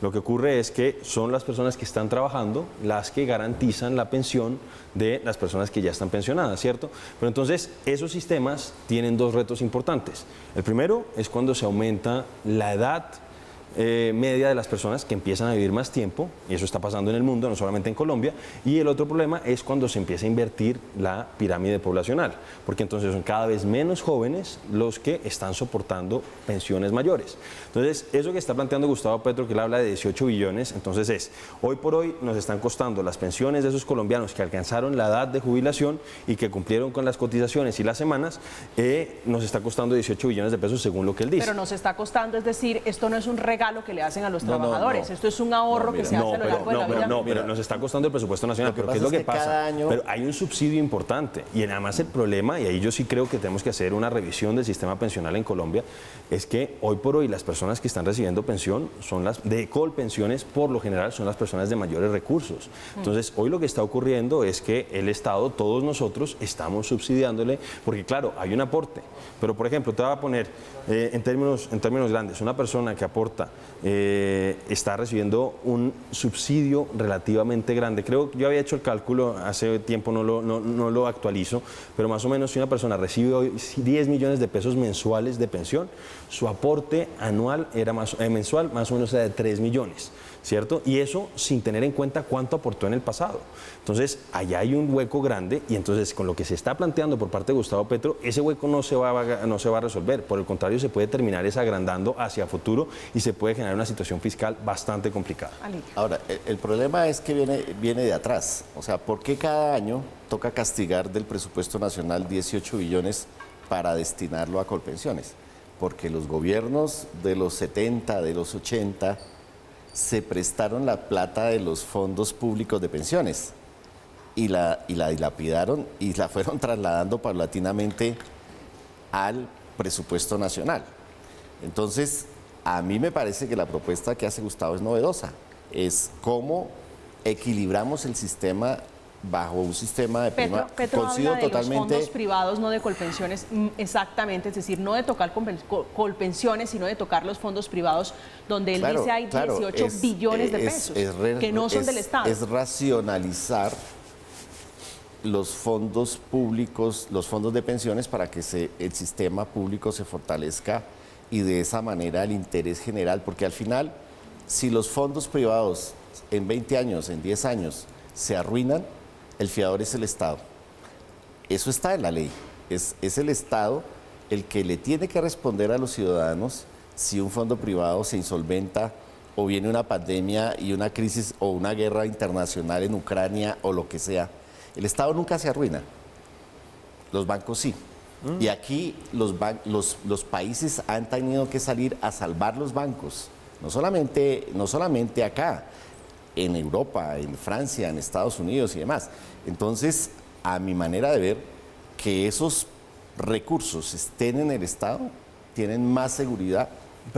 [SPEAKER 2] lo que ocurre es que son las personas que están trabajando las que garantizan la pensión de las personas que ya están pensionadas, ¿cierto? Pero entonces, esos sistemas tienen 2 retos importantes. El primero es cuando se aumenta la edad media de las personas que empiezan a vivir más tiempo, y eso está pasando en el mundo, no solamente en Colombia. Y el otro problema es cuando se empieza a invertir la pirámide poblacional, porque entonces son cada vez menos jóvenes los que están soportando pensiones mayores. Entonces, eso que está planteando Gustavo Petro, que él habla de 18 billones, entonces hoy por hoy nos están costando las pensiones de esos colombianos que alcanzaron la edad de jubilación y que cumplieron con las cotizaciones y las semanas, nos está costando 18 billones de pesos según lo que él dice.
[SPEAKER 1] Pero nos está costando, es decir, esto no es un regalo que le hacen a los
[SPEAKER 3] No, no,
[SPEAKER 1] trabajadores,
[SPEAKER 3] no.
[SPEAKER 1] esto es un ahorro que se hace a lo largo de la vida.
[SPEAKER 2] Pero nos está costando el presupuesto nacional.
[SPEAKER 3] Lo que
[SPEAKER 2] Pero ¿qué es
[SPEAKER 3] pasa
[SPEAKER 2] lo
[SPEAKER 3] es
[SPEAKER 2] que
[SPEAKER 3] que
[SPEAKER 2] pasa?
[SPEAKER 3] cada año-
[SPEAKER 2] Pero hay un subsidio importante, y además el problema, y ahí yo sí creo que tenemos que hacer una revisión del sistema pensional en Colombia, es que hoy por hoy las personas que están recibiendo pensión son las de Colpensiones, por lo general son las personas de mayores recursos. Entonces, hoy lo que está ocurriendo es que el Estado, todos nosotros, estamos subsidiándole, porque claro, hay un aporte. Pero, por ejemplo, te voy a poner en términos grandes, una persona que aporta está recibiendo un subsidio relativamente grande. Creo que yo había hecho el cálculo hace tiempo, no lo actualizo, pero más o menos si una persona recibe hoy 10 millones de pesos mensuales de pensión, su aporte anual era mensual más o menos era de 3 millones. ¿Cierto? Y eso sin tener en cuenta cuánto aportó en el pasado. Entonces, allá hay un hueco grande y entonces con lo que se está planteando por parte de Gustavo Petro, ese hueco no se va a resolver. Por el contrario, se puede terminar agrandando hacia futuro y se puede generar una situación fiscal bastante complicada.
[SPEAKER 3] Ahora, el problema es que viene de atrás. O sea, ¿por qué cada año toca castigar del presupuesto nacional 18 billones para destinarlo a Colpensiones? Porque los gobiernos de los 70, de los 80... se prestaron la plata de los fondos públicos de pensiones y la dilapidaron y la fueron trasladando paulatinamente al presupuesto nacional. Entonces, a mí me parece que la propuesta que hace Gustavo es novedosa. Es cómo equilibramos el sistema bajo un sistema de prima.
[SPEAKER 1] Petro habla de los fondos privados, no de Colpensiones, exactamente, es decir, no de tocar Colpensiones, sino de tocar los fondos privados, donde él dice hay 18 billones de pesos que no son del Estado.
[SPEAKER 3] Es racionalizar los fondos públicos, los fondos de pensiones para que el sistema público se fortalezca y de esa manera el interés general, porque al final, si los fondos privados en 20 años, en 10 años, se arruinan, el fiador es el Estado. Eso está en la ley. Es el Estado el que le tiene que responder a los ciudadanos si un fondo privado se insolventa o viene una pandemia y una crisis o una guerra internacional en Ucrania o lo que sea. El Estado nunca se arruina. Los bancos sí. Y aquí los países han tenido que salir a salvar los bancos. No solamente acá, en Europa, en Francia, en Estados Unidos y demás. Entonces, a mi manera de ver, que esos recursos estén en el Estado, tienen más seguridad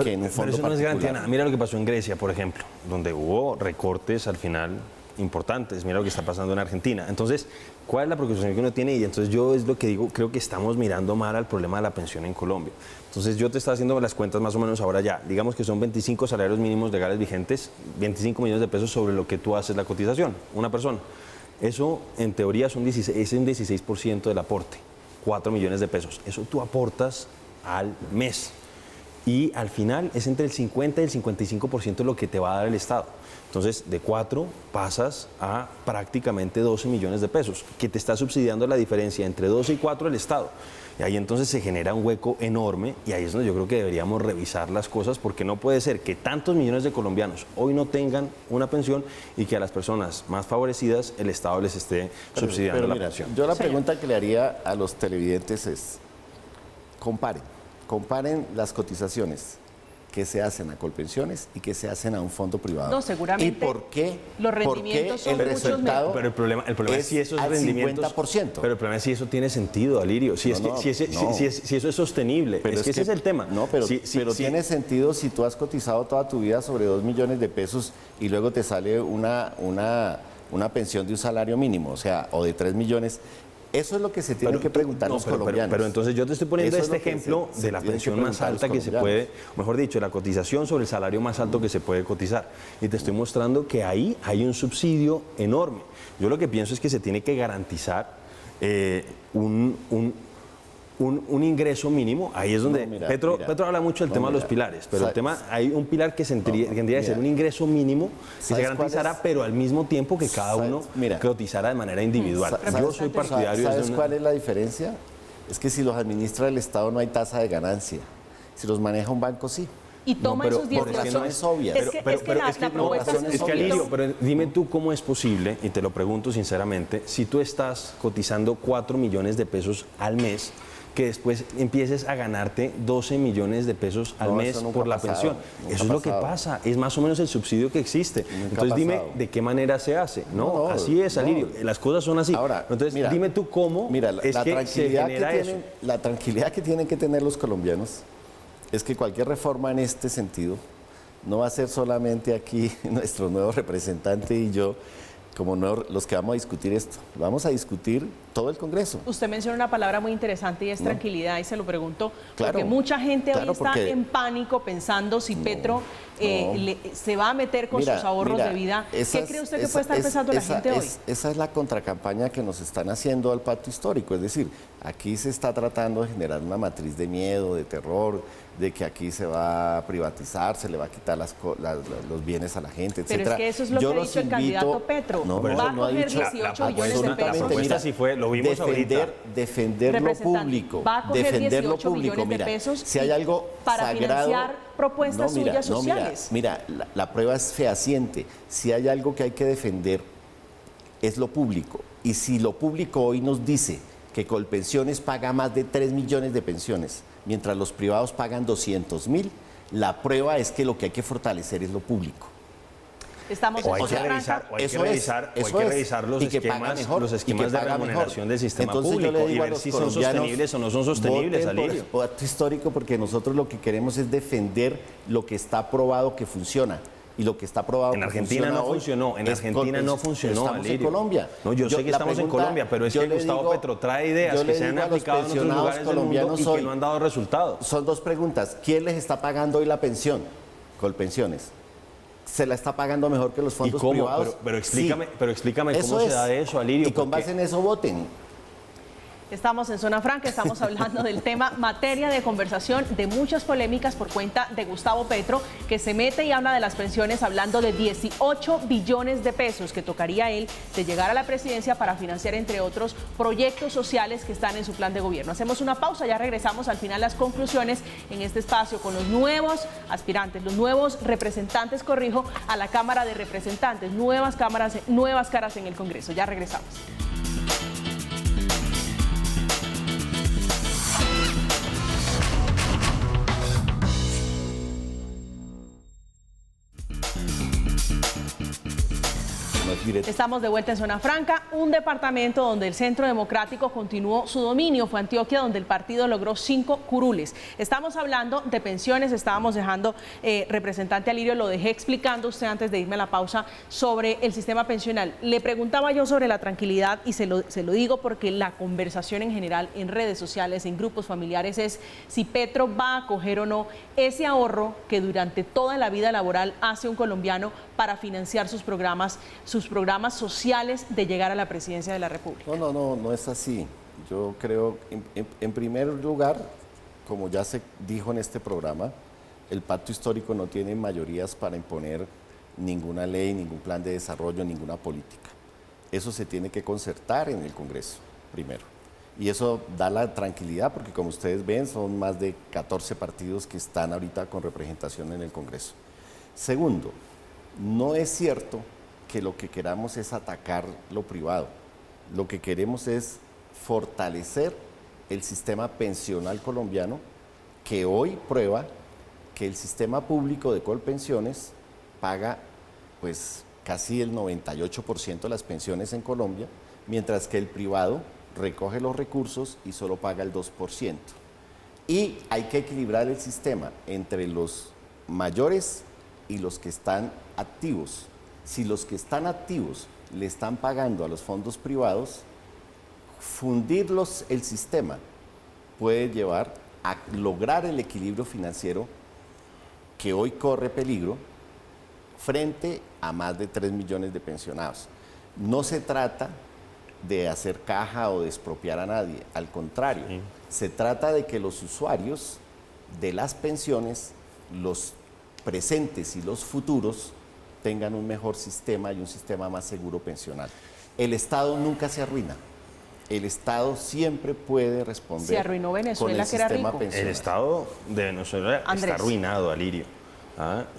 [SPEAKER 3] que en un fondo
[SPEAKER 2] pero eso no
[SPEAKER 3] particular.
[SPEAKER 2] es garantía nada. Mira lo que pasó en Grecia, por ejemplo, donde hubo recortes al final importantes. Mira lo que está pasando en Argentina. Entonces, ¿cuál es la preocupación que uno tiene? Y entonces yo es lo que digo, creo que estamos mirando mal al problema de la pensión en Colombia. Entonces yo te estaba haciendo las cuentas más o menos ahora ya. Digamos que son 25 salarios mínimos legales vigentes, 25 millones de pesos sobre lo que tú haces la cotización, una persona. Eso en teoría es un 16% del aporte, 4 millones de pesos. Eso tú aportas al mes. Y al final es entre el 50 y el 55% lo que te va a dar el Estado. Entonces, de 4 pasas a prácticamente 12 millones de pesos, que te está subsidiando la diferencia entre 12 y 4 el Estado. Y ahí entonces se genera un hueco enorme y ahí es donde yo creo que deberíamos revisar las cosas, porque no puede ser que tantos millones de colombianos hoy no tengan una pensión y que a las personas más favorecidas el Estado les esté subsidiando la pensión.
[SPEAKER 3] Yo la pregunta que le haría a los televidentes es, comparen las cotizaciones que se hacen a Colpensiones y que se hacen a un fondo privado.
[SPEAKER 1] No, seguramente.
[SPEAKER 3] ¿Y por qué?
[SPEAKER 1] Los rendimientos son
[SPEAKER 3] el resultado
[SPEAKER 2] pero el problema es si esos
[SPEAKER 3] al
[SPEAKER 2] rendimientos
[SPEAKER 3] 50%.
[SPEAKER 2] Pero el problema es si eso tiene sentido, Alirio. Si eso es sostenible.
[SPEAKER 3] Pero
[SPEAKER 2] ese es el tema.
[SPEAKER 3] No, pero tiene sentido si tú has cotizado toda tu vida sobre 2 millones de pesos y luego te sale una pensión de un salario mínimo, o sea, o de 3 millones. Eso es lo que se tiene que preguntar los colombianos.
[SPEAKER 2] Pero entonces yo te estoy poniendo este ejemplo de la pensión más alta que se puede, mejor dicho, la cotización sobre el salario más alto que se puede cotizar. Y te estoy mostrando que ahí hay un subsidio enorme. Yo lo que pienso es que se tiene que garantizar un ingreso mínimo. Ahí es donde Petro habla mucho del tema de los pilares, pero el tema, hay un pilar que tendría que ser un ingreso mínimo que se garantizara, pero al mismo tiempo que cada uno cotizara de manera individual. Yo soy partidario
[SPEAKER 3] ¿Sabes cuál es la diferencia? Es que si los administra el Estado no hay tasa de ganancia. Si los maneja un banco, sí.
[SPEAKER 1] Y toma esos 18.
[SPEAKER 3] No es obvia.
[SPEAKER 1] Es que
[SPEAKER 2] Alirio, pero dime tú cómo es posible, y te lo pregunto sinceramente, si tú estás cotizando 4 millones de pesos al mes, que después empieces a ganarte 12 millones de pesos al mes por la pensión. Eso es lo que pasa, es más o menos el subsidio que existe. Entonces dime de qué manera se hace. No, así es, Alirio, las cosas son así.
[SPEAKER 3] Ahora,
[SPEAKER 2] entonces dime tú cómo es que se genera eso.
[SPEAKER 3] La tranquilidad que tienen que tener los colombianos es que cualquier reforma en este sentido no va a ser solamente aquí nuestro nuevo representante y yo como no los que vamos a discutir esto, lo vamos a discutir todo el Congreso.
[SPEAKER 1] Usted menciona una palabra muy interesante y es
[SPEAKER 3] ¿no?
[SPEAKER 1] tranquilidad, y se lo pregunto
[SPEAKER 3] Claro,
[SPEAKER 1] porque mucha gente hoy
[SPEAKER 3] claro,
[SPEAKER 1] está
[SPEAKER 3] porque-
[SPEAKER 1] en pánico pensando si Petro se va a meter con sus ahorros de vida. ¿Qué cree usted que puede estar pensando la gente hoy?
[SPEAKER 3] Esa es la contracampaña que nos están haciendo al pacto histórico, es decir, aquí se está tratando de generar una matriz de miedo, de terror, de que aquí se va a privatizar, se le va a quitar los bienes a la gente,
[SPEAKER 1] Pero
[SPEAKER 3] etc.
[SPEAKER 1] es que eso es lo que ha dicho el candidato Petro. Va a coger 18 billones de
[SPEAKER 2] La
[SPEAKER 1] pesos.
[SPEAKER 2] propuesta sí fue, lo vimos ahorita.
[SPEAKER 3] Defender lo
[SPEAKER 1] Representante,
[SPEAKER 3] público,
[SPEAKER 1] va a coger
[SPEAKER 3] defender lo
[SPEAKER 1] 18
[SPEAKER 3] público.
[SPEAKER 1] billones de
[SPEAKER 3] Mira,
[SPEAKER 1] pesos
[SPEAKER 3] si hay algo
[SPEAKER 1] para
[SPEAKER 3] sagrado,
[SPEAKER 1] financiar propuestas suyas sociales.
[SPEAKER 3] Mira, la prueba es fehaciente. Si hay algo que hay que defender, es lo público. Y si lo público hoy nos dice que Colpensiones paga más de 3 millones de pensiones, mientras los privados pagan 200.000, la prueba es que lo que hay que fortalecer es lo público.
[SPEAKER 1] Estamos
[SPEAKER 2] O hay
[SPEAKER 1] en
[SPEAKER 2] que
[SPEAKER 1] zona
[SPEAKER 2] revisar,
[SPEAKER 1] franca.
[SPEAKER 2] o hay que revisar los
[SPEAKER 3] Y que paga mejor,
[SPEAKER 2] los
[SPEAKER 3] y
[SPEAKER 2] esquemas
[SPEAKER 3] que
[SPEAKER 2] de
[SPEAKER 3] paga
[SPEAKER 2] remuneración
[SPEAKER 3] mejor.
[SPEAKER 2] del sistema
[SPEAKER 3] Entonces, yo le
[SPEAKER 2] público y
[SPEAKER 3] digo a
[SPEAKER 2] ver
[SPEAKER 3] los
[SPEAKER 2] si son
[SPEAKER 3] colombianos,
[SPEAKER 2] sostenibles o no son sostenibles,
[SPEAKER 3] voten por
[SPEAKER 2] Alirio.
[SPEAKER 3] el pacto histórico, porque nosotros lo que queremos es defender lo que está probado que funciona. Y lo que está probado
[SPEAKER 2] En
[SPEAKER 3] que
[SPEAKER 2] Argentina
[SPEAKER 3] funciona
[SPEAKER 2] no
[SPEAKER 3] hoy
[SPEAKER 2] funcionó, en
[SPEAKER 3] es
[SPEAKER 2] Argentina no funcionó,
[SPEAKER 3] Estamos en
[SPEAKER 2] Alirio.
[SPEAKER 3] Colombia.
[SPEAKER 2] No, yo sé que
[SPEAKER 3] la
[SPEAKER 2] estamos en
[SPEAKER 3] pregunta,
[SPEAKER 2] Colombia, pero es
[SPEAKER 3] yo
[SPEAKER 2] que
[SPEAKER 3] le
[SPEAKER 2] Gustavo
[SPEAKER 3] digo-
[SPEAKER 2] Petro trae ideas
[SPEAKER 3] yo
[SPEAKER 2] que
[SPEAKER 3] le
[SPEAKER 2] se han
[SPEAKER 3] digo a los
[SPEAKER 2] aplicado en otros
[SPEAKER 3] pensionados
[SPEAKER 2] lugares del mundo
[SPEAKER 3] colombianos
[SPEAKER 2] y que
[SPEAKER 3] hoy,
[SPEAKER 2] no han dado resultados.
[SPEAKER 3] Son dos preguntas. ¿Quién les está pagando hoy la pensión? Colpensiones. ¿Se la está pagando mejor que los fondos
[SPEAKER 2] ¿Y cómo?
[SPEAKER 3] privados?
[SPEAKER 2] Pero explícame,
[SPEAKER 3] Sí.
[SPEAKER 2] pero explícame
[SPEAKER 3] Eso
[SPEAKER 2] cómo se
[SPEAKER 3] es.
[SPEAKER 2] da eso, Alirio.
[SPEAKER 3] Y con
[SPEAKER 2] porque-
[SPEAKER 3] base en eso voten.
[SPEAKER 1] Estamos en Zona Franca, estamos hablando del tema materia de conversación, de muchas polémicas por cuenta de Gustavo Petro, que se mete y habla de las pensiones hablando de 18 billones de pesos que tocaría él de llegar a la presidencia para financiar, entre otros, proyectos sociales que están en su plan de gobierno. Hacemos una pausa, ya regresamos al final las conclusiones en este espacio con los nuevos aspirantes, los nuevos representantes, corrijo, a la Cámara de Representantes, nuevas caras en el Congreso. Ya regresamos. Estamos de vuelta en Zona Franca, un departamento donde el Centro Democrático continuó su dominio. Fue Antioquia, donde el partido logró 5 curules. Estamos hablando de pensiones, estábamos dejando, representante Alirio, lo dejé explicando usted antes de irme a la pausa, sobre el sistema pensional. Le preguntaba yo sobre la tranquilidad y se lo digo porque la conversación en general en redes sociales, en grupos familiares, es si Petro va a acoger o no ese ahorro que durante toda la vida laboral hace un colombiano para financiar sus programas sociales de llegar a la presidencia de la República.
[SPEAKER 3] No es así. Yo creo, en primer lugar, como ya se dijo en este programa, el pacto histórico no tiene mayorías para imponer ninguna ley, ningún plan de desarrollo, ninguna política. Eso se tiene que concertar en el Congreso, primero. Y eso da la tranquilidad, porque como ustedes ven, son más de 14 partidos que están ahorita con representación en el Congreso. Segundo, no es cierto que lo que queramos es atacar lo privado. Lo que queremos es fortalecer el sistema pensional colombiano, que hoy prueba que el sistema público de Colpensiones paga pues casi el 98% de las pensiones en Colombia, mientras que el privado recoge los recursos y solo paga el 2%. Y hay que equilibrar el sistema entre los mayores y los que están activos. Si los que están activos le están pagando a los fondos privados, fundirlos el sistema puede llevar a lograr el equilibrio financiero que hoy corre peligro frente a más de 3 millones de pensionados. No se trata de hacer caja o de expropiar a nadie, al contrario, se trata de que los usuarios de las pensiones, los presentes y los futuros, tengan un mejor sistema y un sistema más seguro pensional. El Estado nunca se arruina. El Estado siempre puede responder.
[SPEAKER 1] Se arruinó Venezuela, que era rico.
[SPEAKER 2] El Estado de Venezuela
[SPEAKER 1] Andrés.
[SPEAKER 2] está arruinado, Alirio.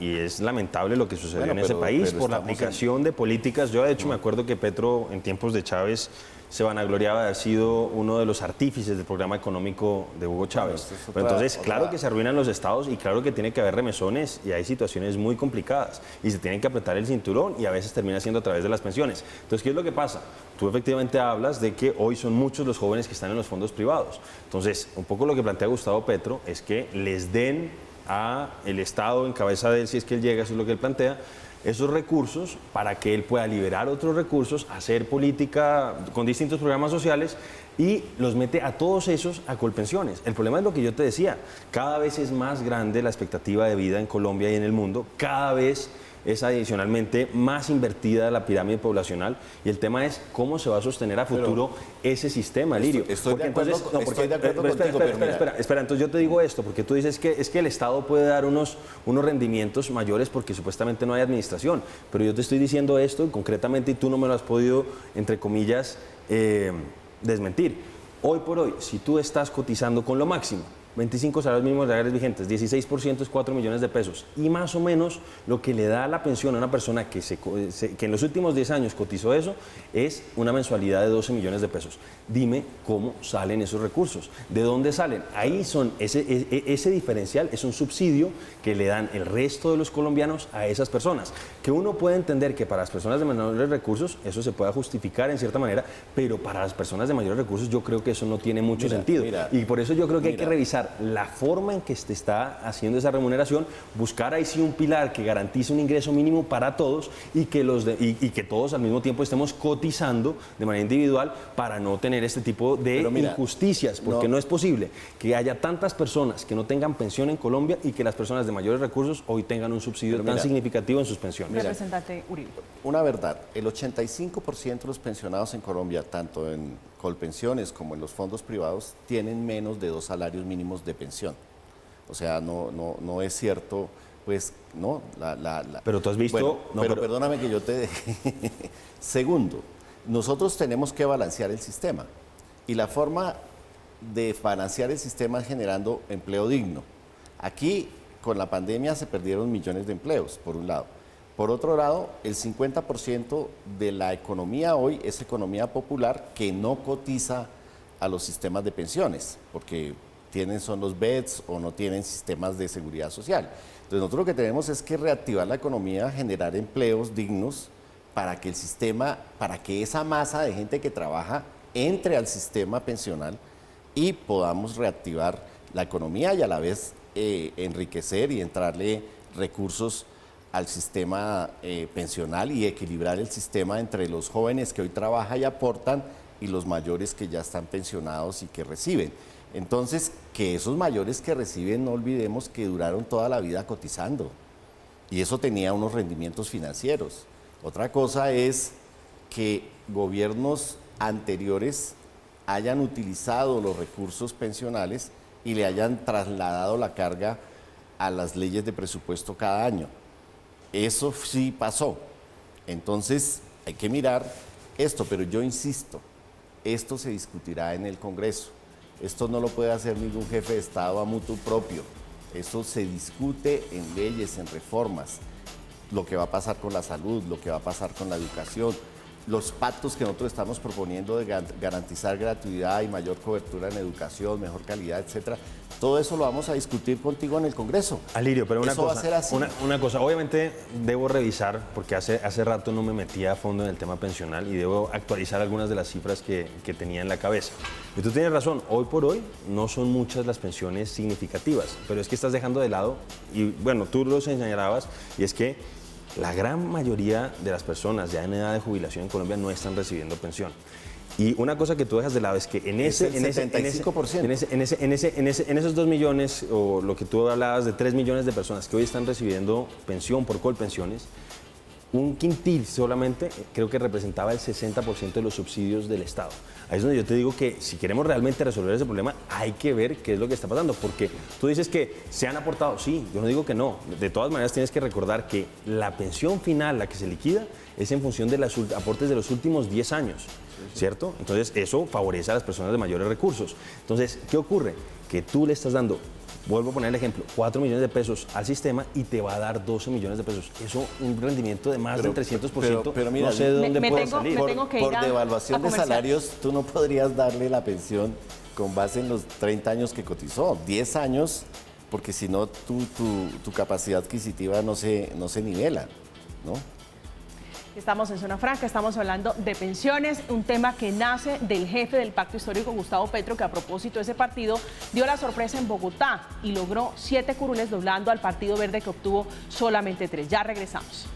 [SPEAKER 2] Y es lamentable lo que sucedió en ese país
[SPEAKER 3] pero
[SPEAKER 2] por la
[SPEAKER 3] estamos
[SPEAKER 2] aplicación de políticas. Yo, de hecho, me acuerdo que Petro, en tiempos de Chávez, se vanagloriaba de haber sido uno de los artífices del programa económico de Hugo Chávez.
[SPEAKER 3] Bueno,
[SPEAKER 2] Pero entonces, claro que se arruinan los estados y claro que tiene que haber remesones y hay situaciones muy complicadas y se tienen que apretar el cinturón y a veces termina siendo a través de las pensiones. Entonces, ¿qué es lo que pasa? Tú efectivamente hablas de que hoy son muchos los jóvenes que están en los fondos privados. Entonces, un poco lo que plantea Gustavo Petro es que les den al Estado en cabeza de él, si es que él llega, eso es lo que él plantea, esos recursos para que él pueda liberar otros recursos, hacer política con distintos programas sociales y los mete a todos esos a Colpensiones. El problema es lo que yo te decía, cada vez es más grande la expectativa de vida en Colombia y en el mundo, cada vez es adicionalmente más invertida la pirámide poblacional y el tema es cómo se va a sostener a futuro ese sistema, Lirio.
[SPEAKER 3] Estoy de acuerdo contigo,
[SPEAKER 2] espera, entonces yo te digo esto, porque tú dices que es que el Estado puede dar unos rendimientos mayores porque supuestamente no hay administración, pero yo te estoy diciendo esto concretamente y tú no me lo has podido, entre comillas, desmentir. Hoy por hoy, si tú estás cotizando con lo máximo, 25 salarios mínimos reales vigentes, 16% es 4 millones de pesos. Y más o menos lo que le da la pensión a una persona que en los últimos 10 años cotizó eso es una mensualidad de 12 millones de pesos. Dime cómo salen esos recursos, de dónde salen. Ahí son, ese diferencial es un subsidio que le dan el resto de los colombianos a esas personas. Que uno puede entender que para las personas de menores recursos eso se pueda justificar en cierta manera, pero para las personas de mayores recursos yo creo que eso no tiene mucho sentido. Y por eso yo creo que hay que revisar la forma en que se está haciendo esa remuneración, buscar ahí sí un pilar que garantice un ingreso mínimo para todos y que todos al mismo tiempo estemos cotizando de manera individual para no tener este tipo de injusticias, porque no es posible que haya tantas personas que no tengan pensión en Colombia y que las personas de mayores recursos hoy tengan un subsidio tan significativo en sus pensiones.
[SPEAKER 1] Representante Uribe.
[SPEAKER 3] Una verdad, el 85% de los pensionados en Colombia, tanto en Colpensiones como en los fondos privados, tienen menos de 2 salarios mínimos de pensión. O sea, no es cierto, pues, no.
[SPEAKER 2] Pero tú has visto...
[SPEAKER 3] Bueno, perdóname que yo te deje. Segundo, nosotros tenemos que balancear el sistema. Y la forma de balancear el sistema es generando empleo digno. Aquí, con la pandemia, se perdieron millones de empleos, por un lado. Por otro lado, el 50% de la economía hoy es economía popular que no cotiza a los sistemas de pensiones, porque son los BEDS o no tienen sistemas de seguridad social. Entonces nosotros lo que tenemos es que reactivar la economía, generar empleos dignos para que el sistema, para que esa masa de gente que trabaja entre al sistema pensional y podamos reactivar la economía y a la vez enriquecer y entrarle recursos al sistema pensional y equilibrar el sistema entre los jóvenes que hoy trabajan y aportan y los mayores que ya están pensionados y que reciben. Entonces, que esos mayores que reciben, no olvidemos que duraron toda la vida cotizando y eso tenía unos rendimientos financieros. Otra cosa es que gobiernos anteriores hayan utilizado los recursos pensionales y le hayan trasladado la carga a las leyes de presupuesto cada año. Eso sí pasó. Entonces, hay que mirar esto, pero yo insisto, esto se discutirá en el Congreso. Esto no lo puede hacer ningún jefe de Estado a mutuo propio. Esto se discute en leyes, en reformas. Lo que va a pasar con la salud, lo que va a pasar con la educación, los pactos que nosotros estamos proponiendo de garantizar gratuidad y mayor cobertura en educación, mejor calidad, etcétera. Todo eso lo vamos a discutir contigo en el Congreso.
[SPEAKER 2] Alirio, pero
[SPEAKER 3] eso va a ser así.
[SPEAKER 2] Una cosa, obviamente debo revisar, porque hace rato no me metía a fondo en el tema pensional y debo actualizar algunas de las cifras que tenía en la cabeza. Y tú tienes razón, hoy por hoy no son muchas las pensiones significativas, pero es que estás dejando de lado, y bueno, tú lo señalabas, y es que la gran mayoría de las personas ya en edad de jubilación en Colombia no están recibiendo pensión. Y una cosa que tú dejas de lado es que en esos 2 millones, o lo que tú hablabas de 3 millones de personas que hoy están recibiendo pensión por Colpensiones, un quintil solamente creo que representaba el 60% de los subsidios del Estado. Ahí es donde yo te digo que si queremos realmente resolver ese problema, hay que ver qué es lo que está pasando, porque tú dices que se han aportado, sí, yo no digo que no. De todas maneras tienes que recordar que la pensión final, la que se liquida, es en función de los aportes de los últimos 10 años, ¿cierto? Entonces eso favorece a las personas de mayores recursos. Entonces, ¿qué ocurre? Que tú le estás dando, vuelvo a poner el ejemplo, 4 millones de pesos al sistema y te va a dar 12 millones de pesos. Eso, un rendimiento de más del 300%,
[SPEAKER 3] pero mira,
[SPEAKER 2] no sé de dónde puede salir.
[SPEAKER 3] Por devaluación de salarios, tú no podrías darle la pensión con base en los 30 años que cotizó, 10 años, porque si no, tu capacidad adquisitiva no se nivela, ¿no?
[SPEAKER 1] Estamos en Zona Franca, estamos hablando de pensiones, un tema que nace del jefe del Pacto Histórico, Gustavo Petro, que a propósito de ese partido dio la sorpresa en Bogotá y logró 7 curules doblando al Partido Verde, que obtuvo solamente 3. Ya regresamos.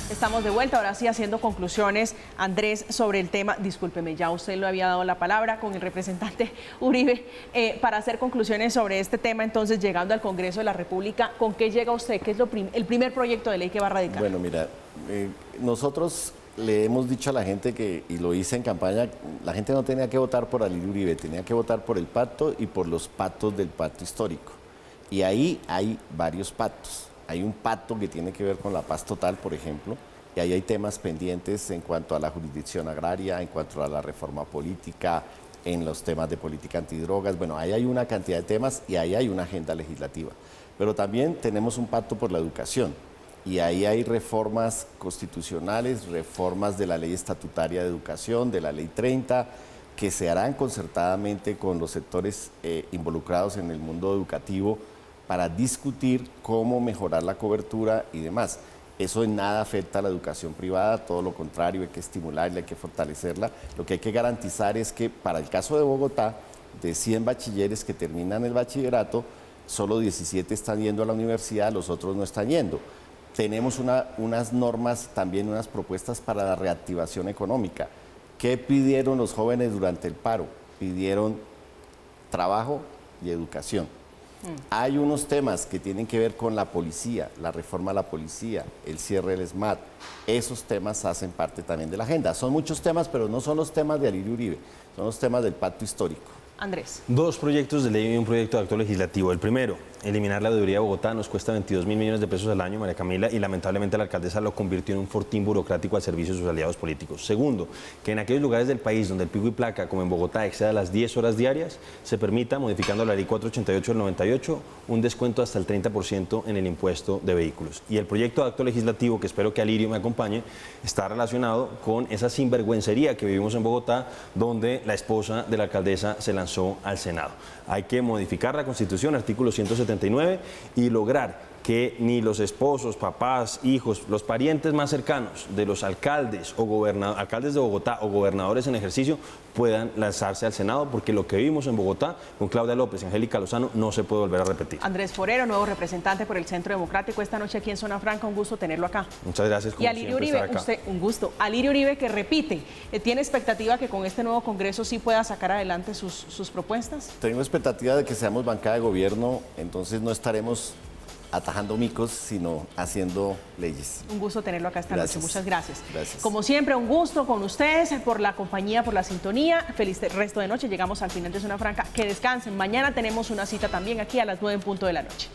[SPEAKER 1] Estamos de vuelta, ahora sí haciendo conclusiones, Andrés, sobre el tema. Discúlpeme, ya usted le había dado la palabra con el representante Uribe para hacer conclusiones sobre este tema. Entonces, llegando al Congreso de la República, ¿con qué llega usted? ¿Qué es el primer proyecto de ley que va a radicar?
[SPEAKER 3] Bueno, mira, nosotros le hemos dicho a la gente que, y lo hice en campaña, la gente no tenía que votar por Alirio Uribe, tenía que votar por el pacto y por los pactos del pacto histórico. Y ahí hay varios pactos. Hay un pacto que tiene que ver con la paz total, por ejemplo, y ahí hay temas pendientes en cuanto a la jurisdicción agraria, en cuanto a la reforma política, en los temas de política antidrogas. Bueno, ahí hay una cantidad de temas y ahí hay una agenda legislativa. Pero también tenemos un pacto por la educación y ahí hay reformas constitucionales, reformas de la ley estatutaria de educación, de la ley 30, que se harán concertadamente con los sectores involucrados en el mundo educativo para discutir cómo mejorar la cobertura y demás. Eso en nada afecta a la educación privada, todo lo contrario, hay que estimularla, hay que fortalecerla. Lo que hay que garantizar es que para el caso de Bogotá, de 100 bachilleres que terminan el bachillerato, solo 17 están yendo a la universidad, los otros no están yendo. Tenemos unas normas, también unas propuestas para la reactivación económica. ¿Qué pidieron los jóvenes durante el paro? Pidieron trabajo y educación. Hay unos temas que tienen que ver con la policía, la reforma a la policía, el cierre del SMAT. Esos temas hacen parte también de la agenda. Son muchos temas, pero no son los temas de Alirio Uribe, son los temas del pacto histórico.
[SPEAKER 1] Andrés.
[SPEAKER 2] 2 proyectos de ley y un proyecto de acto legislativo. El primero, eliminar la deudería de Bogotá, nos cuesta 22.000 millones de pesos al año, María Camila, y lamentablemente la alcaldesa lo convirtió en un fortín burocrático al servicio de sus aliados políticos. Segundo, que en aquellos lugares del país donde el pico y placa, como en Bogotá, exceda las 10 horas diarias, se permita, modificando la ley 488 del 98, un descuento hasta el 30% en el impuesto de vehículos. Y el proyecto de acto legislativo, que espero que Alirio me acompañe, está relacionado con esa sinvergüencería que vivimos en Bogotá, donde la esposa de la alcaldesa se lanzó al Senado. Hay que modificar la Constitución, artículo 179, y lograr que ni los esposos, papás, hijos, los parientes más cercanos de los alcaldes o alcaldes de Bogotá o gobernadores en ejercicio puedan lanzarse al Senado, porque lo que vimos en Bogotá con Claudia López y Angélica Lozano no se puede volver a repetir.
[SPEAKER 1] Andrés Forero, nuevo representante por el Centro Democrático, esta noche aquí en Zona Franca, un gusto tenerlo acá.
[SPEAKER 2] Muchas gracias.
[SPEAKER 1] Y Alirio Uribe, usted, un gusto. Alirio Uribe, que repite, ¿tiene expectativa que con este nuevo Congreso sí pueda sacar adelante sus propuestas?
[SPEAKER 3] Tengo expectativa de que seamos bancada de gobierno, entonces no estaremos atajando micos, sino haciendo leyes.
[SPEAKER 1] Un gusto tenerlo acá esta noche. Muchas gracias.
[SPEAKER 3] Gracias.
[SPEAKER 1] Como siempre, un gusto con ustedes, por la compañía, por la sintonía. Feliz resto de noche. Llegamos al final de Zona Franca. Que descansen. Mañana tenemos una cita también aquí a las 9 en punto de la noche.